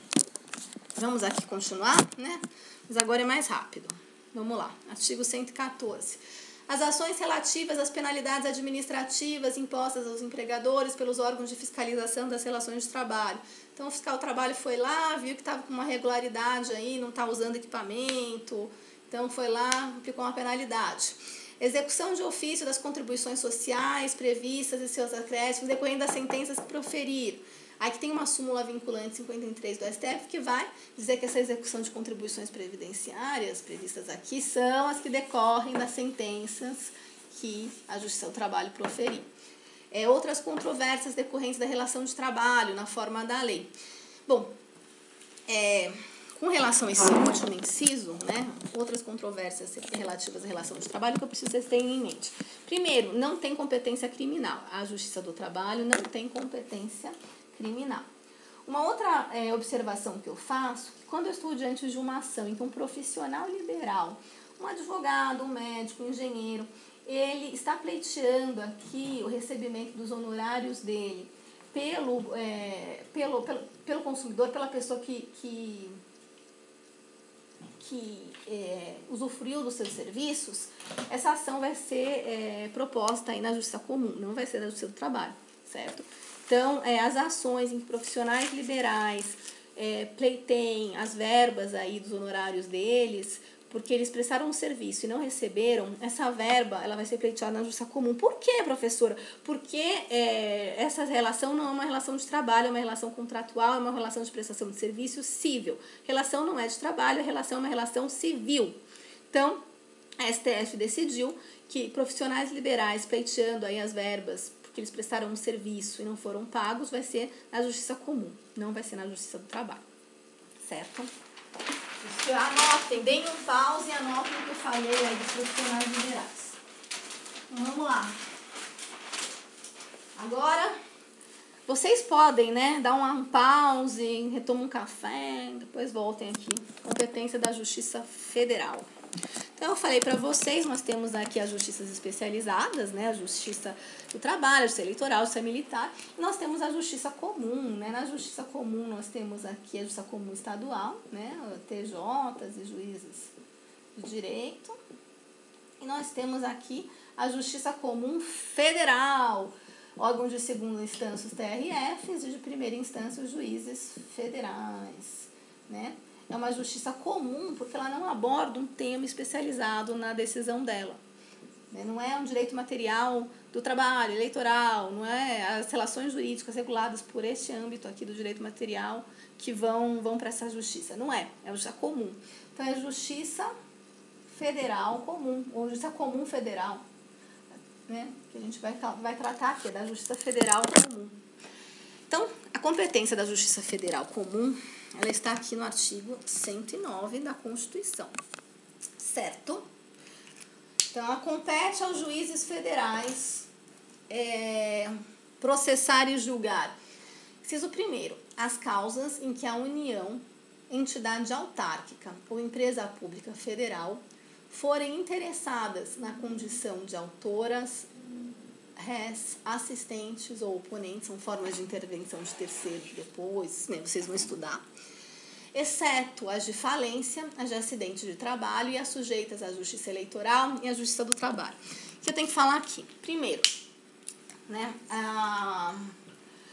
Vamos aqui continuar, né? Mas agora é mais rápido. Vamos lá. Artigo 114. As ações relativas às penalidades administrativas impostas aos empregadores pelos órgãos de fiscalização das relações de trabalho. Então, o fiscal do trabalho foi lá, viu que estava com uma irregularidade aí, não está usando equipamento, então foi lá, aplicou uma penalidade. Execução de ofício das contribuições sociais previstas e seus acréscimos decorrendo das sentenças que proferiram. Aí que tem uma súmula vinculante 53 do STF que vai dizer que essa execução de contribuições previdenciárias previstas aqui são as que decorrem das sentenças que a Justiça do Trabalho proferiu. Outras controvérsias decorrentes da relação de trabalho na forma da lei. Bom, com relação a esse último inciso, né, outras controvérsias relativas à relação de trabalho que eu preciso que vocês tenham em mente. Primeiro, não tem competência criminal. A Justiça do Trabalho não tem competência criminal. Uma outra observação que eu faço, que quando eu estou diante de uma ação, então um profissional liberal, um advogado, um médico, um engenheiro, ele está pleiteando aqui o recebimento dos honorários dele pelo consumidor, pela pessoa que usufruiu dos seus serviços, essa ação vai ser proposta aí na Justiça Comum, não vai ser na Justiça do Trabalho, certo? Então, as ações em que profissionais liberais pleiteiem as verbas aí dos honorários deles, porque eles prestaram um serviço e não receberam, essa verba ela vai ser pleiteada na Justiça Comum. Por quê, professora? Porque essa relação não é uma relação de trabalho, é uma relação contratual, é uma relação de prestação de serviço civil. Relação não é de trabalho, a relação é uma relação civil. Então, a STF decidiu que profissionais liberais pleiteando aí as verbas porque eles prestaram um serviço e não foram pagos, vai ser na Justiça Comum, não vai ser na Justiça do Trabalho. Certo? Anotem, deem um pause e anotem o que eu falei aí dos profissionais liberais. Então, vamos lá. Agora, vocês podem, dar um pause, retomam um café, depois voltem aqui. Competência da Justiça Federal. Então, eu falei para vocês, nós temos aqui as justiças especializadas, a Justiça do Trabalho, a Justiça Eleitoral, a Justiça Militar, e nós temos a Justiça Comum, Na Justiça Comum, nós temos aqui a Justiça Comum Estadual, TJs e juízes de direito, e nós temos aqui a Justiça Comum Federal, órgãos de segunda instância, os TRFs, e de primeira instância, os juízes federais, É uma justiça comum porque ela não aborda um tema especializado na decisão dela. Não é um direito material do trabalho, eleitoral, não é as relações jurídicas reguladas por este âmbito aqui do direito material que vão para essa justiça. Não é, é a justiça comum. Então, é a justiça federal comum, ou justiça comum federal, que a gente vai tratar aqui, da justiça federal comum. Então, a competência da justiça federal comum, ela está aqui no artigo 109 da Constituição, certo? Então, ela compete aos juízes federais processar e julgar. Inciso primeiro, as causas em que a União, entidade autárquica ou empresa pública federal forem interessadas na condição de autoras, rés, assistentes ou oponentes, são formas de intervenção de terceiros depois, vocês vão estudar, exceto as de falência, as de acidente de trabalho e as sujeitas à justiça eleitoral e à justiça do trabalho. O que eu tenho que falar aqui? Primeiro,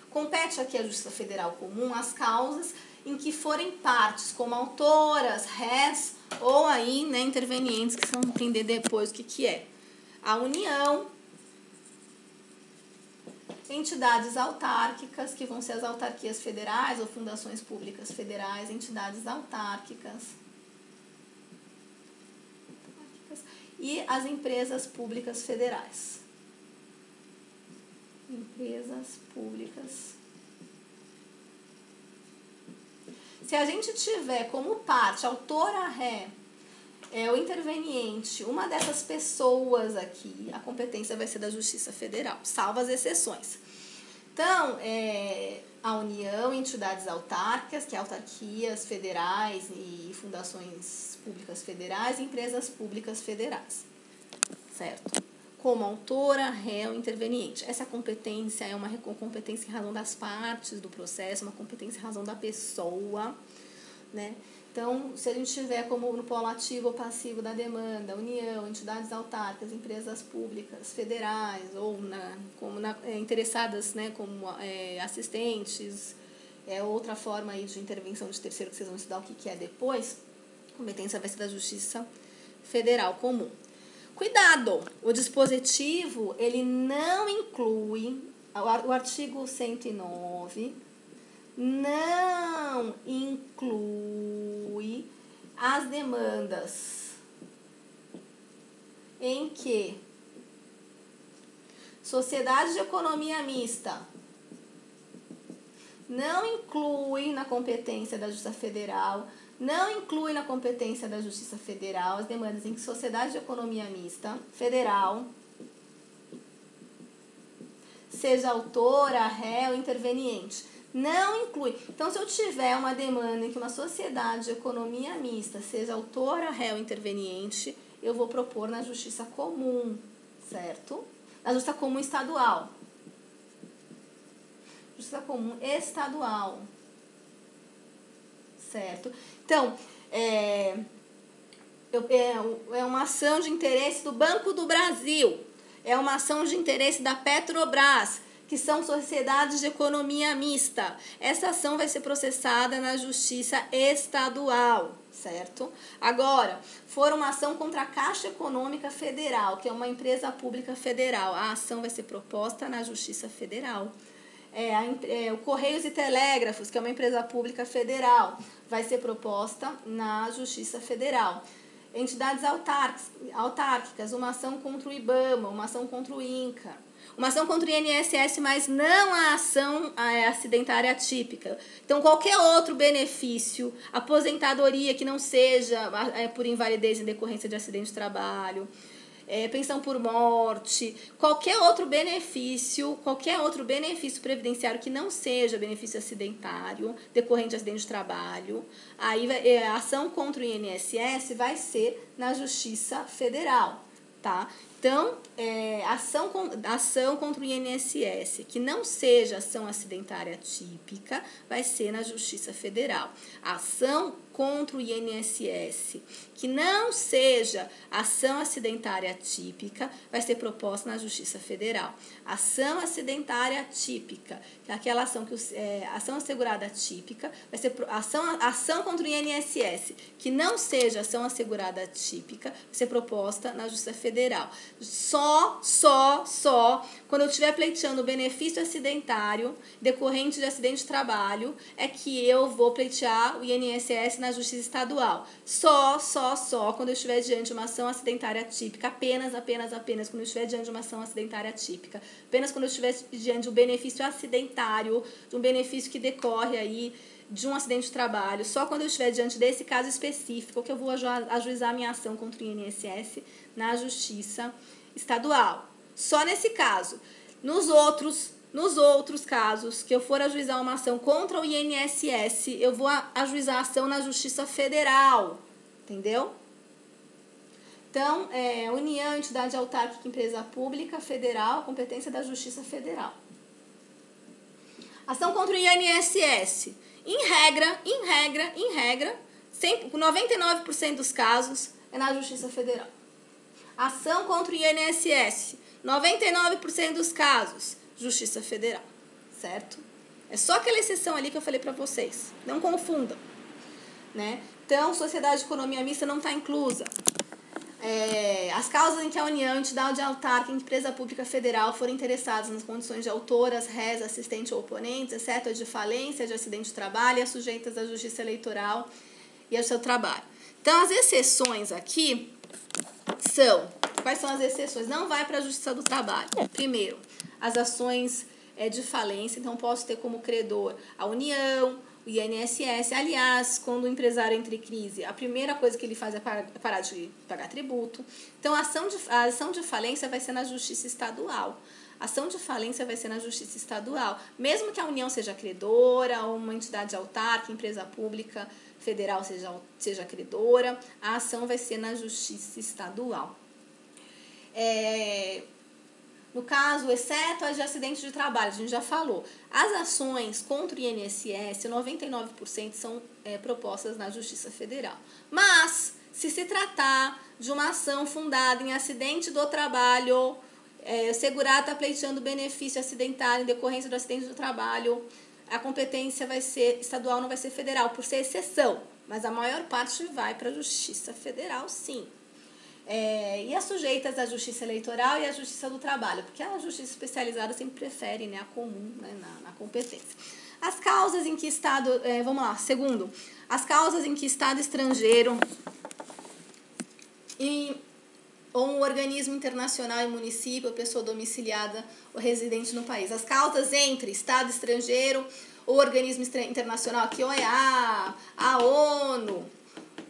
compete aqui à Justiça Federal Comum as causas em que forem partes como autoras, rés ou aí, intervenientes, que vocês vão entender depois o que é. A União, entidades autárquicas, que vão ser as autarquias federais ou fundações públicas federais, entidades autárquicas, e as empresas públicas federais. Empresas públicas. Se a gente tiver como parte, autora ré, o interveniente, uma dessas pessoas aqui, a competência vai ser da Justiça Federal, salvo as exceções. Então, a União, entidades autárquicas, que é autarquias federais e fundações públicas federais, e empresas públicas federais, certo? Como autora, réu, interveniente. Essa competência é uma competência em razão das partes do processo, uma competência em razão da pessoa, Então, se a gente tiver como no polo ativo ou passivo da demanda, União, entidades autárquicas, empresas públicas, federais, ou interessadas, como assistentes, outra forma aí de intervenção de terceiro que vocês vão estudar o que é depois, a competência vai ser da Justiça Federal Comum. Cuidado! O dispositivo, ele não inclui, o artigo 109, não inclui as demandas em que sociedade de economia mista não inclui na competência da Justiça Federal, não inclui na competência da Justiça Federal as demandas em que sociedade de economia mista federal seja autora, réu, interveniente. Não inclui. Então, se eu tiver uma demanda em que uma sociedade de economia mista seja autora, réu, interveniente, eu vou propor na justiça comum, certo? Na justiça comum estadual. Justiça comum estadual. Certo? Então, é uma ação de interesse do Banco do Brasil. É uma ação de interesse da Petrobras, que são sociedades de economia mista. Essa ação vai ser processada na Justiça Estadual, certo? Agora, for uma ação contra a Caixa Econômica Federal, que é uma empresa pública federal, a ação vai ser proposta na Justiça Federal. O Correios e Telégrafos, que é uma empresa pública federal, vai ser proposta na Justiça Federal. Entidades autárquicas, uma ação contra o IBAMA, uma ação contra o INCA, uma ação contra o INSS, mas não a ação acidentária atípica. Então, qualquer outro benefício, aposentadoria que não seja por invalidez em decorrência de acidente de trabalho, pensão por morte, qualquer outro benefício previdenciário que não seja benefício acidentário decorrente de acidente de trabalho, aí a ação contra o INSS vai ser na Justiça Federal, tá? Então, ação contra o INSS que não seja ação acidentária típica vai ser na Justiça Federal. Ação contra o INSS que não seja ação acidentária típica vai ser proposta na Justiça Federal. Ação acidentária típica, que é aquela ação ação assegurada típica, vai ser ação contra o INSS que não seja ação assegurada típica vai ser proposta na Justiça Federal. Só quando eu estiver pleiteando o benefício acidentário decorrente de acidente de trabalho é que eu vou pleitear o INSS na Justiça Estadual. Só quando eu estiver diante de uma ação acidentária típica, apenas quando eu estiver diante de uma ação acidentária típica, apenas quando eu estiver diante de um benefício acidentário, de um benefício que decorre aí de um acidente de trabalho, só quando eu estiver diante desse caso específico que eu vou ajuizar a minha ação contra o INSS na Justiça Estadual. Só nesse caso. Nos outros casos que eu for ajuizar uma ação contra o INSS, eu vou ajuizar a ação na Justiça Federal. Entendeu? Então, União, entidade autárquica, empresa pública, federal, competência da Justiça Federal. Ação contra o INSS. Em regra, 99% dos casos é na Justiça Federal. Ação contra o INSS. 99% dos casos, Justiça Federal. Certo? É só aquela exceção ali que eu falei para vocês. Não confundam. Né? Então, sociedade de economia mista não está inclusa. As causas em que a União, entidade autárquica e empresa pública federal forem interessadas nas condições de autoras, réis, assistente ou oponentes, exceto as de falência, de acidente de trabalho, e as sujeitas à justiça eleitoral e ao seu trabalho. Então, as exceções aqui são... Quais são as exceções? Não vai para a justiça do trabalho. Primeiro, as ações de falência. Então, posso ter como credor a União, o INSS. Aliás, quando o empresário entra em crise, a primeira coisa que ele faz é parar de pagar tributo. Então, a ação de falência vai ser na Justiça Estadual. A ação de falência vai ser na Justiça Estadual. Mesmo que a União seja credora, ou uma entidade autárquica, empresa pública federal seja credora, a ação vai ser na Justiça Estadual. No caso, exceto as de acidente de trabalho, a gente já falou. As ações contra o INSS, 99% são propostas na Justiça Federal. Mas, se se tratar de uma ação fundada em acidente do trabalho, o segurado está pleiteando benefício acidentário em decorrência do acidente do trabalho, a competência vai ser estadual, não vai ser federal, por ser exceção. Mas a maior parte vai para a Justiça Federal, sim. E as sujeitas à Justiça Eleitoral e à Justiça do Trabalho, porque a Justiça especializada sempre prefere, né, a comum, né, na competência. As causas em que Estado... vamos lá, segundo. As causas em que Estado estrangeiro ou um organismo internacional e município, ou pessoa domiciliada ou residente no país. As causas entre Estado estrangeiro ou organismo internacional, aqui ou a ONU,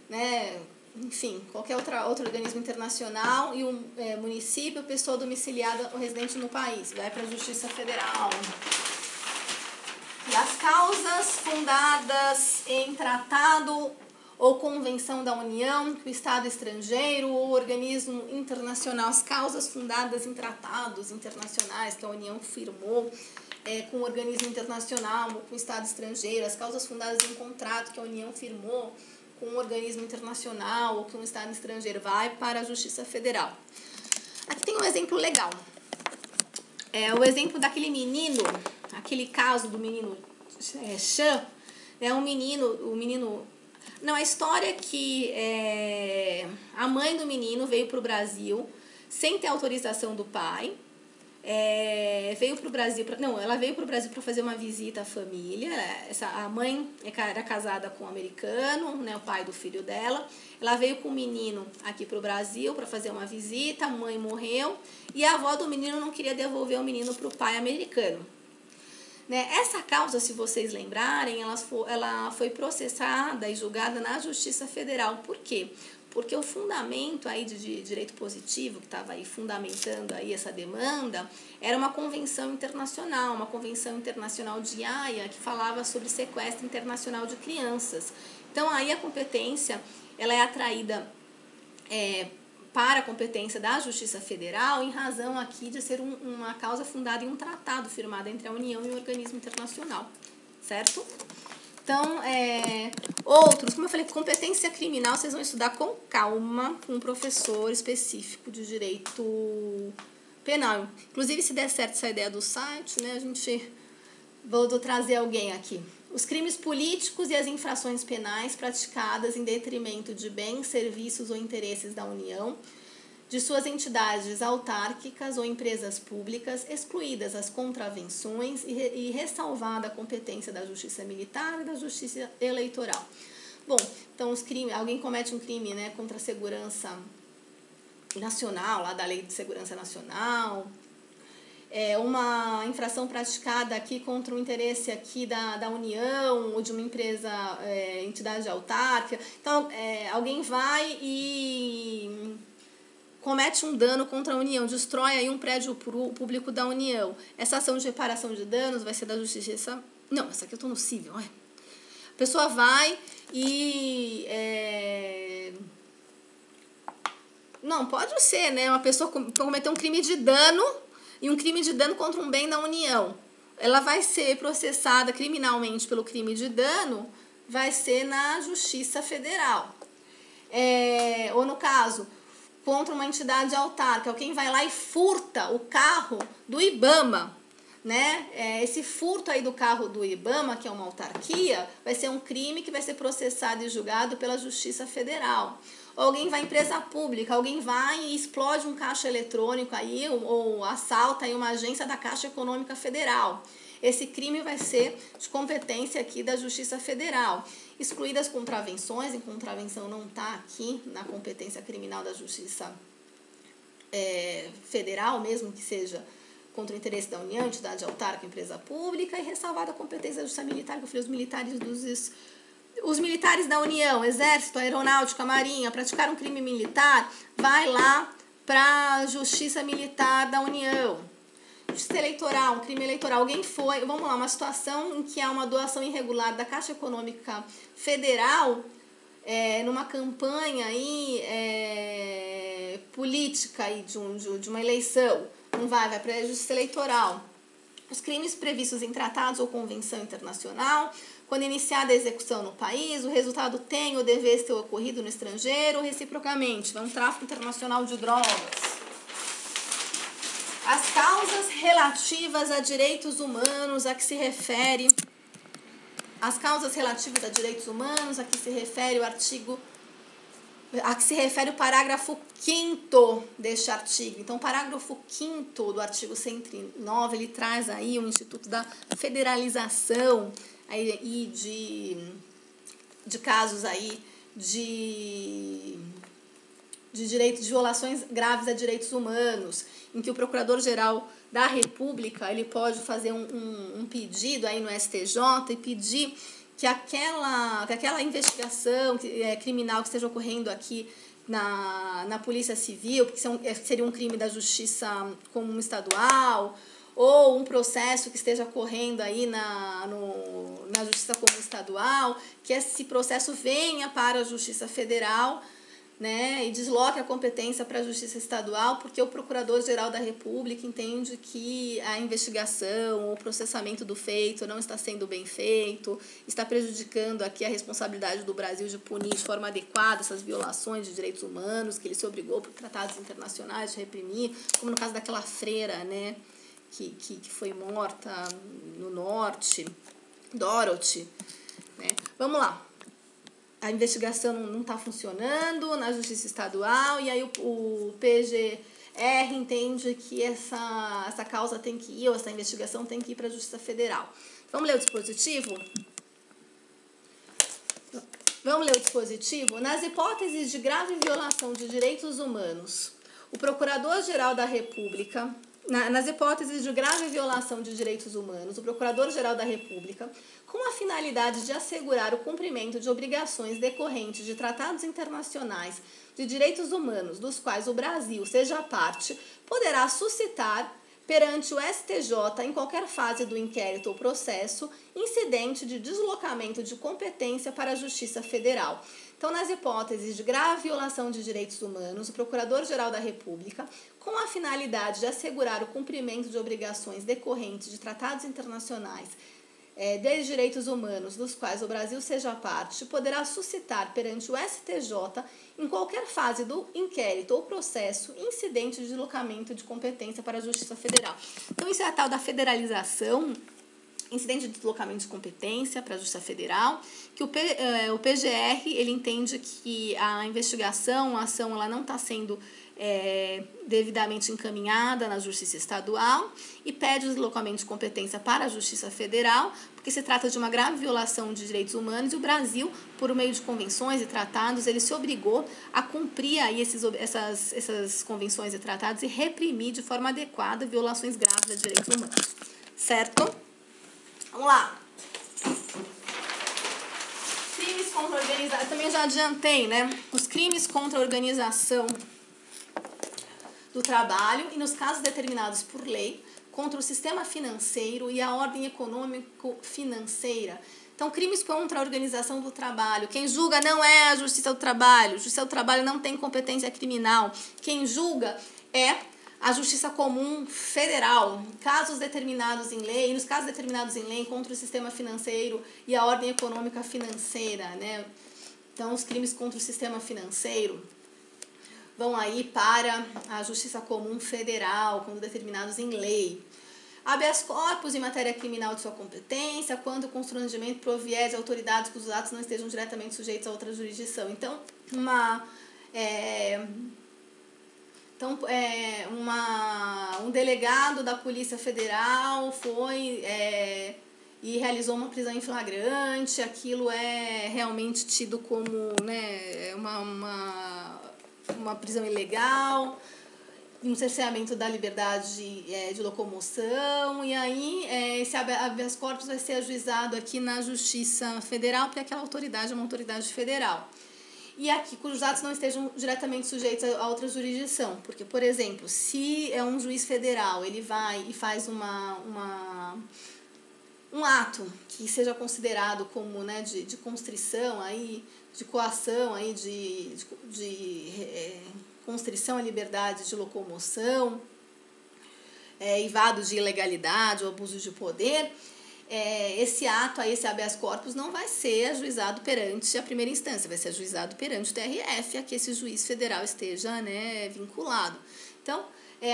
né... Enfim, qualquer outro organismo internacional e um município, pessoa domiciliada ou residente no país. Vai para a Justiça Federal. E as causas fundadas em tratado ou convenção da União, que o Estado estrangeiro ou organismo internacional, as causas fundadas em tratados internacionais que a União firmou com o organismo internacional ou com o Estado estrangeiro, as causas fundadas em contrato que a União firmou com um organismo internacional ou com um Estado estrangeiro, vai para a Justiça Federal. Aqui tem um exemplo legal. O exemplo daquele menino, aquele caso do menino Chan, o menino... Não, a história é que a mãe do menino veio para o Brasil sem ter autorização do pai. Veio para o Brasil, ela veio para o Brasil para fazer uma visita à família. A mãe era casada com um americano, né, o pai do filho dela. Ela veio com o menino aqui para o Brasil para fazer uma visita, a mãe morreu e a avó do menino não queria devolver o menino para o pai americano. Né? Essa causa, se vocês lembrarem, ela foi processada e julgada na Justiça Federal. Por quê? Porque o fundamento aí de direito positivo, que estava aí fundamentando aí essa demanda, era uma convenção internacional de Haia, que falava sobre sequestro internacional de crianças. Então, aí a competência ela é atraída para a competência da Justiça Federal em razão aqui de ser uma causa fundada em um tratado firmado entre a União e um organismo internacional, certo? Então, outros, como eu falei, competência criminal, vocês vão estudar com calma com um professor específico de direito penal. Inclusive, se der certo essa ideia do site, né, vou trazer alguém aqui. Os crimes políticos e as infrações penais praticadas em detrimento de bens, serviços ou interesses da União, de suas entidades autárquicas ou empresas públicas, excluídas as contravenções e ressalvada a competência da Justiça Militar e da Justiça Eleitoral. Bom, então alguém comete um crime, né, contra a segurança nacional, lá da Lei de Segurança Nacional, uma infração praticada aqui contra o interesse aqui da União ou de uma empresa, entidade autárquica. Então, alguém vai e comete um dano contra a União, destrói aí um prédio público da União. Essa ação de reparação de danos vai ser da Justiça... Não, essa aqui eu estou no civil. A pessoa vai e... Não, pode ser, né? Uma pessoa cometeu um crime de dano e um crime de dano contra um bem da União. Ela vai ser processada criminalmente pelo crime de dano, vai ser na Justiça Federal. Ou no caso, contra uma entidade autárquica, alguém vai lá e furta o carro do IBAMA, né? Esse furto aí do carro do IBAMA, que é uma autarquia, vai ser um crime que vai ser processado e julgado pela Justiça Federal. Alguém vai em empresa pública, alguém vai e explode um caixa eletrônico aí, ou assalta aí uma agência da Caixa Econômica Federal. Esse crime vai ser de competência aqui da Justiça Federal. Excluídas contravenções, em contravenção não está aqui na competência criminal da Justiça Federal, mesmo que seja contra o interesse da União, entidade autárquica, empresa pública, e ressalvada a competência da Justiça Militar, que eu falei, os militares da União, Exército, Aeronáutica, Marinha, praticaram um crime militar, vai lá para a Justiça Militar da União. Justiça Eleitoral, um crime eleitoral, alguém foi, vamos lá, uma situação em que há uma doação irregular da Caixa Econômica Federal, numa campanha aí, política aí de uma eleição, não vai para a Justiça Eleitoral. Os crimes previstos em tratados ou convenção internacional, quando iniciada a execução no país, o resultado tem ou deve ter ocorrido no estrangeiro, reciprocamente, um tráfico internacional de drogas. As causas relativas a direitos humanos, a que se refere o parágrafo 5º deste artigo. Então, o parágrafo 5º do artigo 109, ele traz aí o Instituto da Federalização aí de casos aí de violações graves a direitos humanos, em que o Procurador-Geral da República ele pode fazer um pedido aí no STJ e pedir que aquela investigação criminal que esteja ocorrendo aqui na Polícia Civil, porque seria um crime da Justiça Comum Estadual, ou um processo que esteja correndo aí na Justiça Comum Estadual, que esse processo venha para a Justiça Federal, né, e desloque a competência para a Justiça Estadual, porque o Procurador-Geral da República entende que a investigação, o processamento do feito não está sendo bem feito, está prejudicando aqui a responsabilidade do Brasil de punir de forma adequada essas violações de direitos humanos que ele se obrigou por tratados internacionais de reprimir, como no caso daquela freira, né, que foi morta no norte, Dorothy, né. Vamos lá. A investigação não está funcionando na Justiça Estadual, e aí o PGR entende que essa causa tem que ir, ou essa investigação tem que ir para a Justiça Federal. Vamos ler o dispositivo? Vamos ler o dispositivo? Nas hipóteses de grave violação de direitos humanos, o Procurador-Geral da República... Nas hipóteses de grave violação de direitos humanos, o Procurador-Geral da República, com a finalidade de assegurar o cumprimento de obrigações decorrentes de tratados internacionais de direitos humanos, dos quais o Brasil seja parte, poderá suscitar perante o STJ, em qualquer fase do inquérito ou processo, incidente de deslocamento de competência para a Justiça Federal. Então, nas hipóteses de grave violação de direitos humanos, o Procurador-Geral da República, com a finalidade de assegurar o cumprimento de obrigações decorrentes de tratados internacionais de direitos humanos, dos quais o Brasil seja parte, poderá suscitar perante o STJ, em qualquer fase do inquérito ou processo, incidente de deslocamento de competência para a Justiça Federal. Então, isso é a tal da federalização, incidente de deslocamento de competência para a Justiça Federal, que o PGR ele entende que a investigação, a ação, ela não está sendo devidamente encaminhada na Justiça Estadual e pede o deslocamento de competência para a Justiça Federal, porque se trata de uma grave violação de direitos humanos e o Brasil, por meio de convenções e tratados, ele se obrigou a cumprir aí essas convenções e tratados e reprimir de forma adequada violações graves de direitos humanos. Certo? Vamos lá. Crimes contra a organização. Também já adiantei, né? Os crimes contra a organização do trabalho e, nos casos determinados por lei, contra o sistema financeiro e a ordem econômico-financeira. Então, crimes contra a organização do trabalho. Quem julga não é a Justiça do Trabalho. A Justiça do Trabalho não tem competência criminal. Quem julga é a Justiça Comum Federal. Casos determinados em lei, nos casos determinados em lei contra o sistema financeiro e a ordem econômica financeira, né? Então, os crimes contra o sistema financeiro vão aí para a Justiça Comum Federal, quando determinados em lei. Habeas corpus em matéria criminal de sua competência, quando o constrangimento provier de autoridades cujos atos não estejam diretamente sujeitos a outra jurisdição. Então, um delegado da Polícia Federal foi e realizou uma prisão em flagrante, aquilo é realmente tido como, né, uma prisão ilegal, um cerceamento da liberdade de locomoção, e aí esse habeas corpus vai ser ajuizado aqui na Justiça Federal, porque aquela autoridade é uma autoridade federal. E aqui, cujos atos não estejam diretamente sujeitos a outra jurisdição. Porque, por exemplo, se é um juiz federal, ele vai e faz um ato que seja considerado como, né, de constrição, aí, de coação, aí, de constrição à liberdade de locomoção, evado de ilegalidade ou abuso de poder, esse ato, esse habeas corpus, não vai ser ajuizado perante a primeira instância, vai ser ajuizado perante o TRF, a que esse juiz federal esteja, né, vinculado. Então,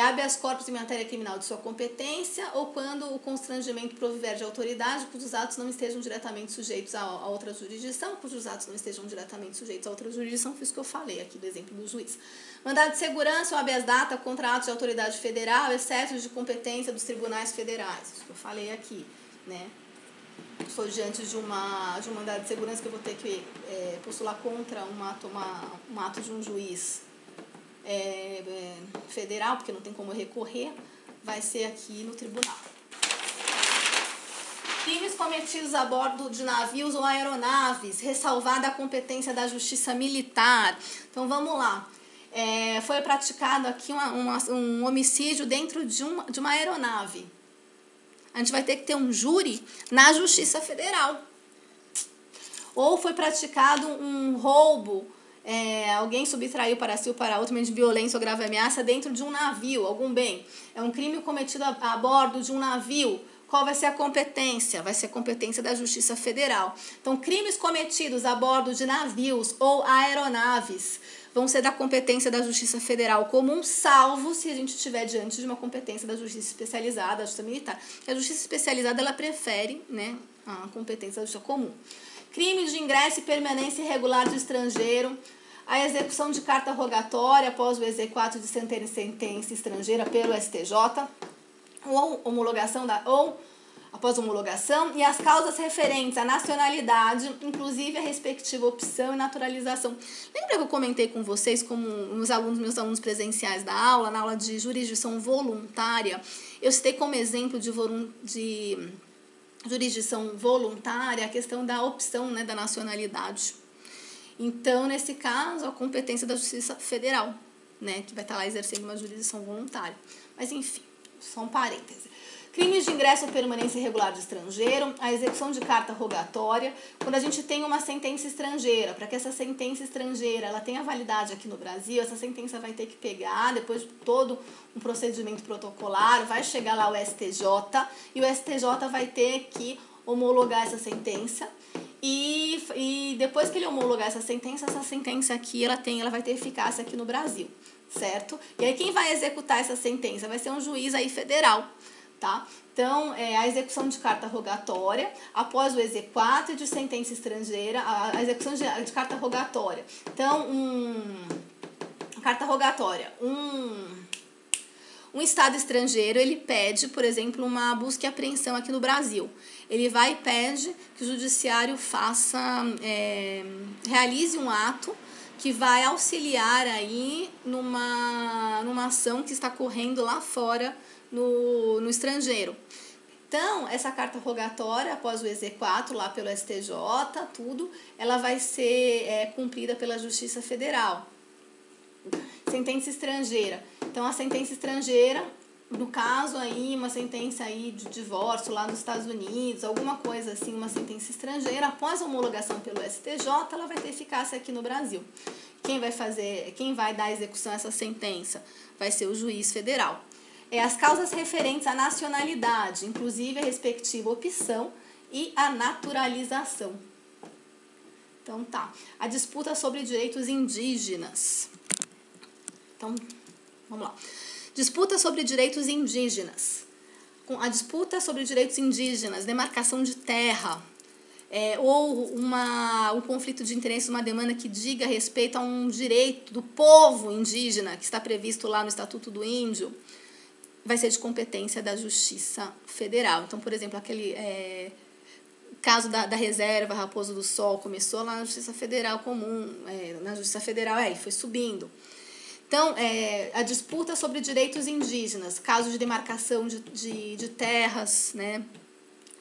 habeas corpus em matéria criminal de sua competência ou quando o constrangimento provier de autoridade cujos atos não estejam diretamente sujeitos a outra jurisdição, cujos atos não estejam diretamente sujeitos a outra jurisdição, foi isso que eu falei aqui do exemplo do juiz. Mandado de segurança ou habeas data contra atos de autoridade federal, exceto de competência dos tribunais federais, isso que eu falei aqui, né? Estou diante de um mandado de segurança que eu vou ter que postular contra um ato de um juiz federal, porque não tem como recorrer, vai ser aqui no tribunal. Crimes cometidos a bordo de navios ou aeronaves, ressalvada a competência da Justiça Militar. Então, vamos lá. Foi praticado aqui um homicídio dentro de uma aeronave, a gente vai ter que ter um júri na Justiça Federal. Ou foi praticado um roubo, alguém subtraiu para si ou para outro meio de violência ou grave ameaça dentro de um navio, algum bem. É um crime cometido a bordo de um navio. Qual vai ser a competência? Vai ser a competência da Justiça Federal. Então, crimes cometidos a bordo de navios ou aeronaves vão ser da competência da Justiça Federal comum, salvo se a gente estiver diante de uma competência da Justiça Especializada, da Justiça Militar. A Justiça Especializada, ela prefere, né, a competência da Justiça Comum. Crime de ingresso e permanência irregular do estrangeiro, a execução de carta rogatória após o exequato de sentença estrangeira pelo STJ, ou após homologação, e as causas referentes à nacionalidade, inclusive a respectiva opção e naturalização. Lembra que eu comentei com vocês, como meus alunos presenciais da aula, na aula de jurisdição voluntária, eu citei como exemplo de jurisdição voluntária a questão da opção, né, da nacionalidade. Então, nesse caso, a competência da Justiça Federal, né, que vai estar lá exercendo uma jurisdição voluntária. Mas, enfim, só um parêntese. Crimes de ingresso ou permanência irregular de estrangeiro, a execução de carta rogatória, quando a gente tem uma sentença estrangeira, para que essa sentença estrangeira ela tenha validade aqui no Brasil, essa sentença vai ter que pegar, depois de todo um procedimento protocolar, vai chegar lá o STJ, e o STJ vai ter que homologar essa sentença, e depois que ele homologar essa sentença aqui, ela vai ter eficácia aqui no Brasil, certo? E aí quem vai executar essa sentença vai ser um juiz aí federal, tá? Então, a execução de carta rogatória, após o exequato de sentença estrangeira, a execução de carta rogatória. Então, carta rogatória, um Estado estrangeiro, ele pede, por exemplo, uma busca e apreensão aqui no Brasil. Ele vai e pede que o judiciário realize um ato que vai auxiliar aí numa ação que está correndo lá fora no estrangeiro. Então, essa carta rogatória, após o exequato lá pelo STJ, ela vai ser cumprida pela Justiça Federal. Sentença estrangeira. Então, a sentença estrangeira, no caso aí, uma sentença aí de divórcio lá nos Estados Unidos, alguma coisa assim, uma sentença estrangeira, após a homologação pelo STJ, ela vai ter eficácia aqui no Brasil. Quem vai dar execução a essa sentença? Vai ser o juiz federal. As causas referentes à nacionalidade, inclusive a respectiva opção e a naturalização. Então, tá. A disputa sobre direitos indígenas. Então, vamos lá. Disputa sobre direitos indígenas. A disputa sobre direitos indígenas, demarcação de terra, ou um conflito de interesse, uma demanda que diga respeito a um direito do povo indígena, que está previsto lá no Estatuto do Índio, vai ser de competência da Justiça Federal. Então, por exemplo, aquele caso da reserva Raposo do Sol começou lá na Justiça Federal comum, na Justiça Federal, e foi subindo. Então, a disputa sobre direitos indígenas, caso de demarcação de terras, né?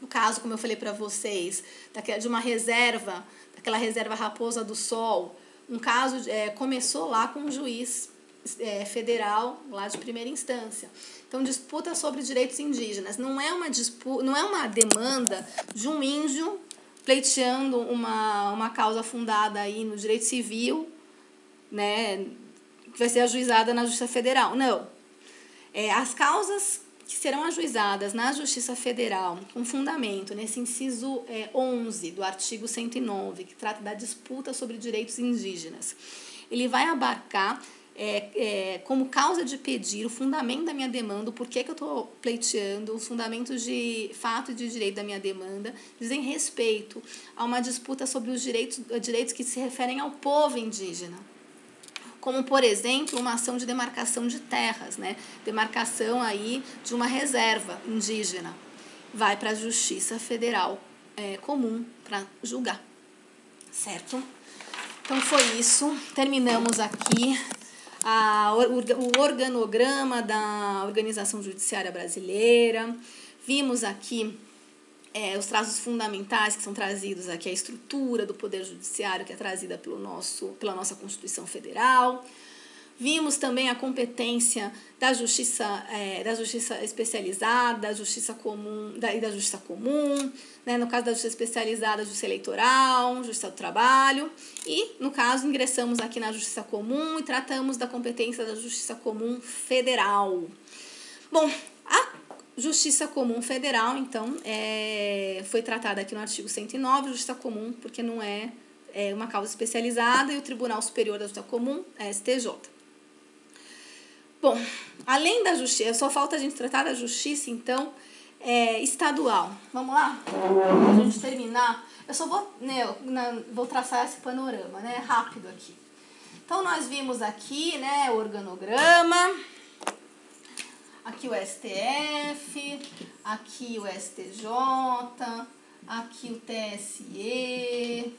No caso, como eu falei para vocês, de uma reserva, daquela reserva Raposa do Sol, um caso começou lá com um juiz federal lá de primeira instância. Então, disputa sobre direitos indígenas não é uma demanda de um índio pleiteando uma causa fundada aí no direito civil, né, que vai ser ajuizada na Justiça Federal. Não. As causas que serão ajuizadas na Justiça Federal, com fundamento nesse inciso 11 do artigo 109, que trata da disputa sobre direitos indígenas, ele vai abarcar como causa de pedir, o fundamento da minha demanda, o porquê que eu estou pleiteando, os fundamentos de fato e de direito da minha demanda, dizem respeito a uma disputa sobre os direitos que se referem ao povo indígena. Como, por exemplo, uma ação de demarcação de terras, né? Demarcação aí de uma reserva indígena. Vai para a Justiça Federal comum para julgar, certo? Então, foi isso. Terminamos aqui o organograma da Organização Judiciária Brasileira. Vimos aqui os traços fundamentais que são trazidos aqui, a estrutura do Poder Judiciário que é trazida pela nossa Constituição Federal. Vimos também a competência da justiça especializada, da justiça comum, da justiça comum, né? No caso da justiça especializada, justiça eleitoral, justiça do trabalho, e no caso ingressamos aqui na justiça comum e tratamos da competência da justiça comum federal. Bom, a justiça comum federal, então, foi tratada aqui no artigo 109, justiça comum, porque não é uma causa especializada, e o Tribunal Superior da Justiça Comum é STJ. Bom, além da justiça, só falta a gente tratar da justiça, então, estadual. Vamos lá? Para a gente terminar, eu só vou traçar esse panorama, né, rápido aqui. Então, nós vimos aqui, né, o organograma, aqui o STF, aqui o STJ, aqui o TSE,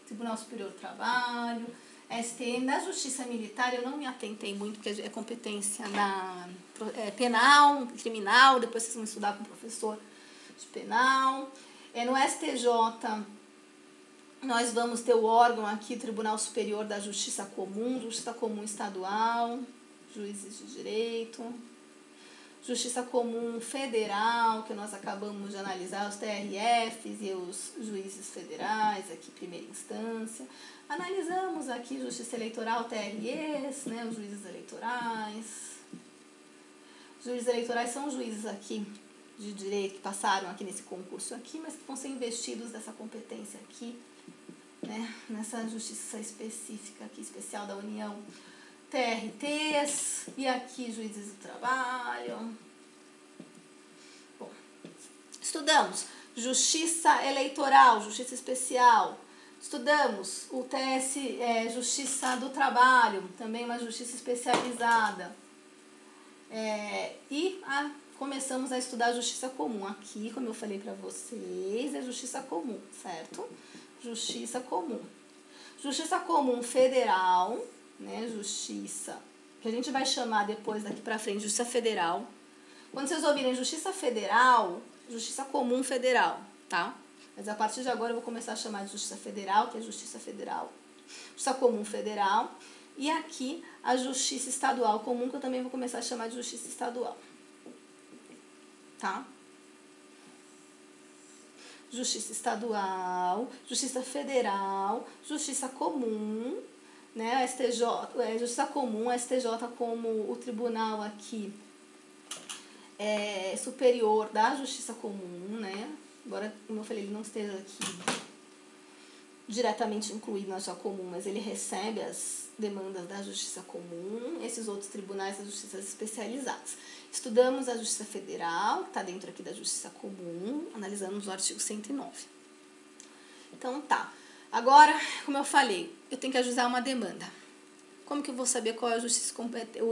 Tribunal Superior do Trabalho, STM. Na Justiça Militar eu não me atentei muito, porque é competência penal, criminal, depois vocês vão estudar com o professor de penal. No STJ nós vamos ter o órgão aqui, Tribunal Superior da Justiça Comum Estadual, juízes de direito, Justiça Comum Federal, que nós acabamos de analisar, os TRFs e os juízes federais, aqui primeira instância. Analisamos aqui Justiça Eleitoral, TREs, né, os juízes eleitorais. Os juízes eleitorais são juízes aqui de direito que passaram aqui nesse concurso aqui, mas que vão ser investidos dessa competência aqui, né, nessa justiça específica aqui, especial da União. TRTs, e aqui juízes do trabalho. Bom, estudamos justiça eleitoral, justiça especial. Estudamos o justiça do trabalho, também uma justiça especializada. Começamos a estudar a justiça comum. Aqui, como eu falei para vocês, é justiça comum, certo? Justiça comum. Justiça comum federal, né, justiça, que a gente vai chamar depois daqui pra frente, justiça federal. Quando vocês ouvirem justiça federal, justiça comum federal, tá? Mas a partir de agora eu vou começar a chamar de justiça federal, que é justiça federal, justiça comum federal, e aqui a justiça estadual comum, que eu também vou começar a chamar de justiça estadual, tá? Justiça estadual, justiça federal, justiça comum, né, a STJ, Justiça Comum, a STJ como o tribunal aqui superior da Justiça Comum, né, embora, como eu falei, ele não esteja aqui diretamente incluído na Justiça Comum, mas ele recebe as demandas da Justiça Comum, esses outros tribunais das justiças especializadas. Estudamos a Justiça Federal, que está dentro aqui da Justiça Comum, analisamos o artigo 109. Então, tá. Agora, como eu falei, eu tenho que ajuizar uma demanda. Como que eu vou saber qual é o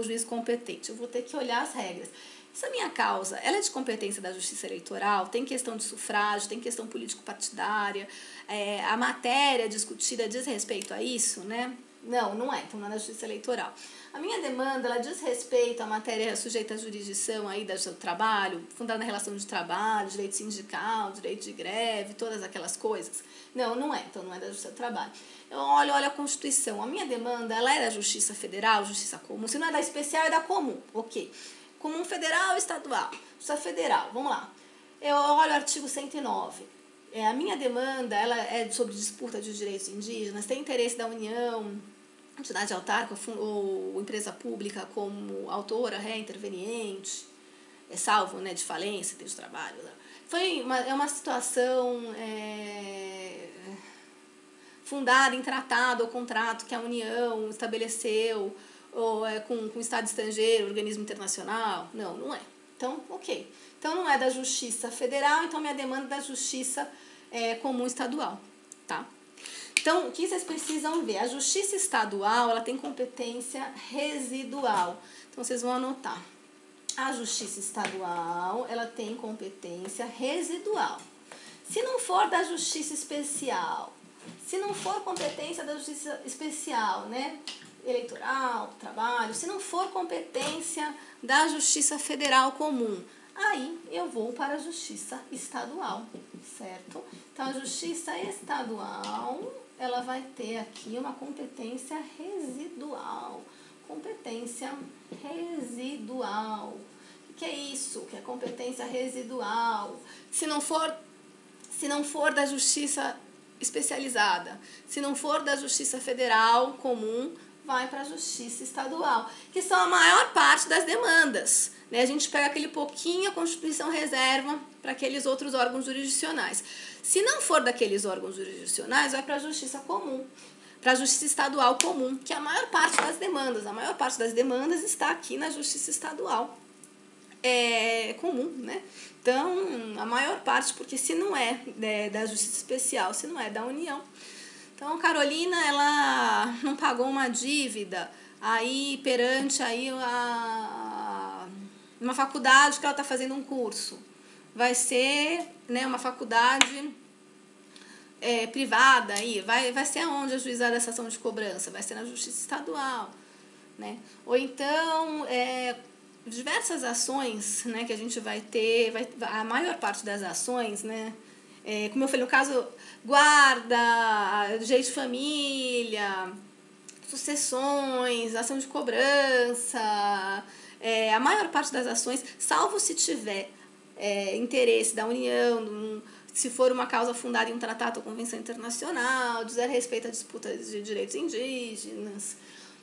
juiz competente? Eu vou ter que olhar as regras. Essa minha causa, ela é de competência da Justiça Eleitoral, tem questão de sufrágio, tem questão político-partidária, a matéria discutida diz respeito a isso, né? Não, não é, então não é da Justiça Eleitoral. A minha demanda, ela diz respeito à matéria sujeita à jurisdição aí do trabalho, fundada na relação de trabalho, direito sindical, direito de greve, todas aquelas coisas. Não, não é, então não é da Justiça do Trabalho. Eu olho a Constituição, a minha demanda, ela é da Justiça Federal, Justiça Comum, se não é da especial, é da comum, ok. Comum federal, estadual, Justiça Federal, vamos lá. Eu olho o artigo 109. A minha demanda, ela é sobre disputa de direitos indígenas, tem interesse da União, entidade autárquica ou empresa pública como autora, interveniente, salvo, né, de falência, de trabalho. É uma situação fundada em tratado ou contrato que a União estabeleceu ou com o Estado estrangeiro, organismo internacional. Não, não é. Então, ok. Então, não é da Justiça Federal, então minha demanda é da Justiça Comum Estadual, tá? Então, o que vocês precisam ver? A Justiça Estadual, ela tem competência residual. Então, vocês vão anotar. A Justiça Estadual, ela tem competência residual. Se não for da Justiça Especial, se não for competência da Justiça Especial, né? Eleitoral, trabalho, se não for competência da Justiça Federal Comum, aí eu vou para a Justiça Estadual, certo? Então, a Justiça Estadual, ela vai ter aqui uma competência residual. Competência residual. O que é isso? O que é competência residual? Se não for da justiça especializada, se não for da justiça federal comum, vai para a justiça estadual, que são a maior parte das demandas. Né? A gente pega aquele pouquinho, a Constituição reserva para aqueles outros órgãos jurisdicionais. Se não for daqueles órgãos jurisdicionais, vai para a justiça comum, para a justiça estadual comum, que é a maior parte das demandas. A maior parte das demandas está aqui na justiça estadual comum, né? Então, a maior parte, porque se não é da justiça especial, se não é da União. Então, Carolina, ela não pagou uma dívida aí perante aí uma faculdade que ela está fazendo um curso. Vai ser, né, uma faculdade privada aí, vai ser aonde ajuizada essa ação de cobrança? Vai ser na justiça estadual, né? Ou então, diversas ações, né, que a gente vai ter, a maior parte das ações, né, como eu falei, no caso, guarda, direito de família, sucessões, ação de cobrança, a maior parte das ações, salvo se tiver interesse da União, se for uma causa fundada em um tratado ou convenção internacional, dizer respeito a disputas de direitos indígenas,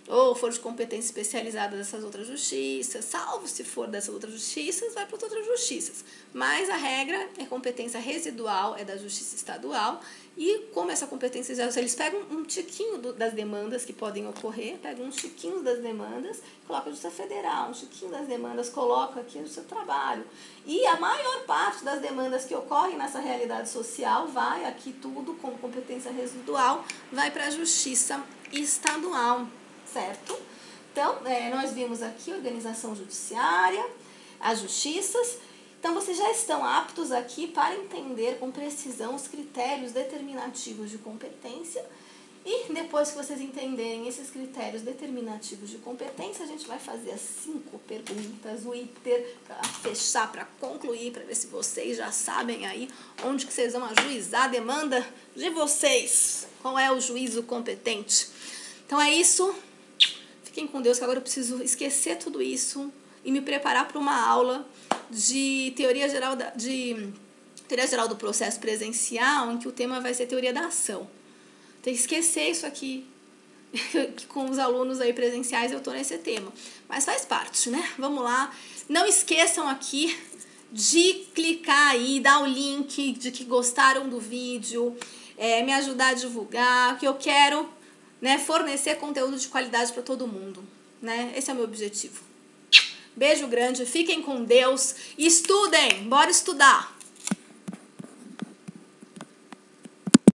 ou for de competência especializada dessas outras justiças, salvo se for dessas outras justiças, vai para as outras justiças. Mas a regra é competência residual, é da justiça estadual, e como essa competência, eles pegam um tiquinho das demandas que podem ocorrer, pegam uns tiquinhos das demandas, colocam a justiça federal, um tiquinho das demandas, coloca aqui no seu trabalho. E a maior parte das demandas que ocorrem nessa realidade social vai aqui tudo com competência residual, vai para a justiça estadual. Certo? Então, nós vimos aqui a organização judiciária, as justiças. Então, vocês já estão aptos aqui para entender com precisão os critérios determinativos de competência. E depois que vocês entenderem esses critérios determinativos de competência, a gente vai fazer as 5 perguntas, o ITER, para fechar, para concluir, para ver se vocês já sabem aí onde que vocês vão ajuizar a demanda de vocês. Qual é o juízo competente? Então, é isso. Fiquem com Deus, que agora eu preciso esquecer tudo isso e me preparar para uma aula de teoria geral do processo presencial, em que o tema vai ser teoria da ação. Tem que esquecer isso aqui, que com os alunos aí presenciais eu estou nesse tema. Mas faz parte, né? Vamos lá. Não esqueçam aqui de clicar aí, dar o link de que gostaram do vídeo, me ajudar a divulgar, que eu quero, né, fornecer conteúdo de qualidade para todo mundo, né? Esse é o meu objetivo. Beijo grande, fiquem com Deus, estudem, bora estudar!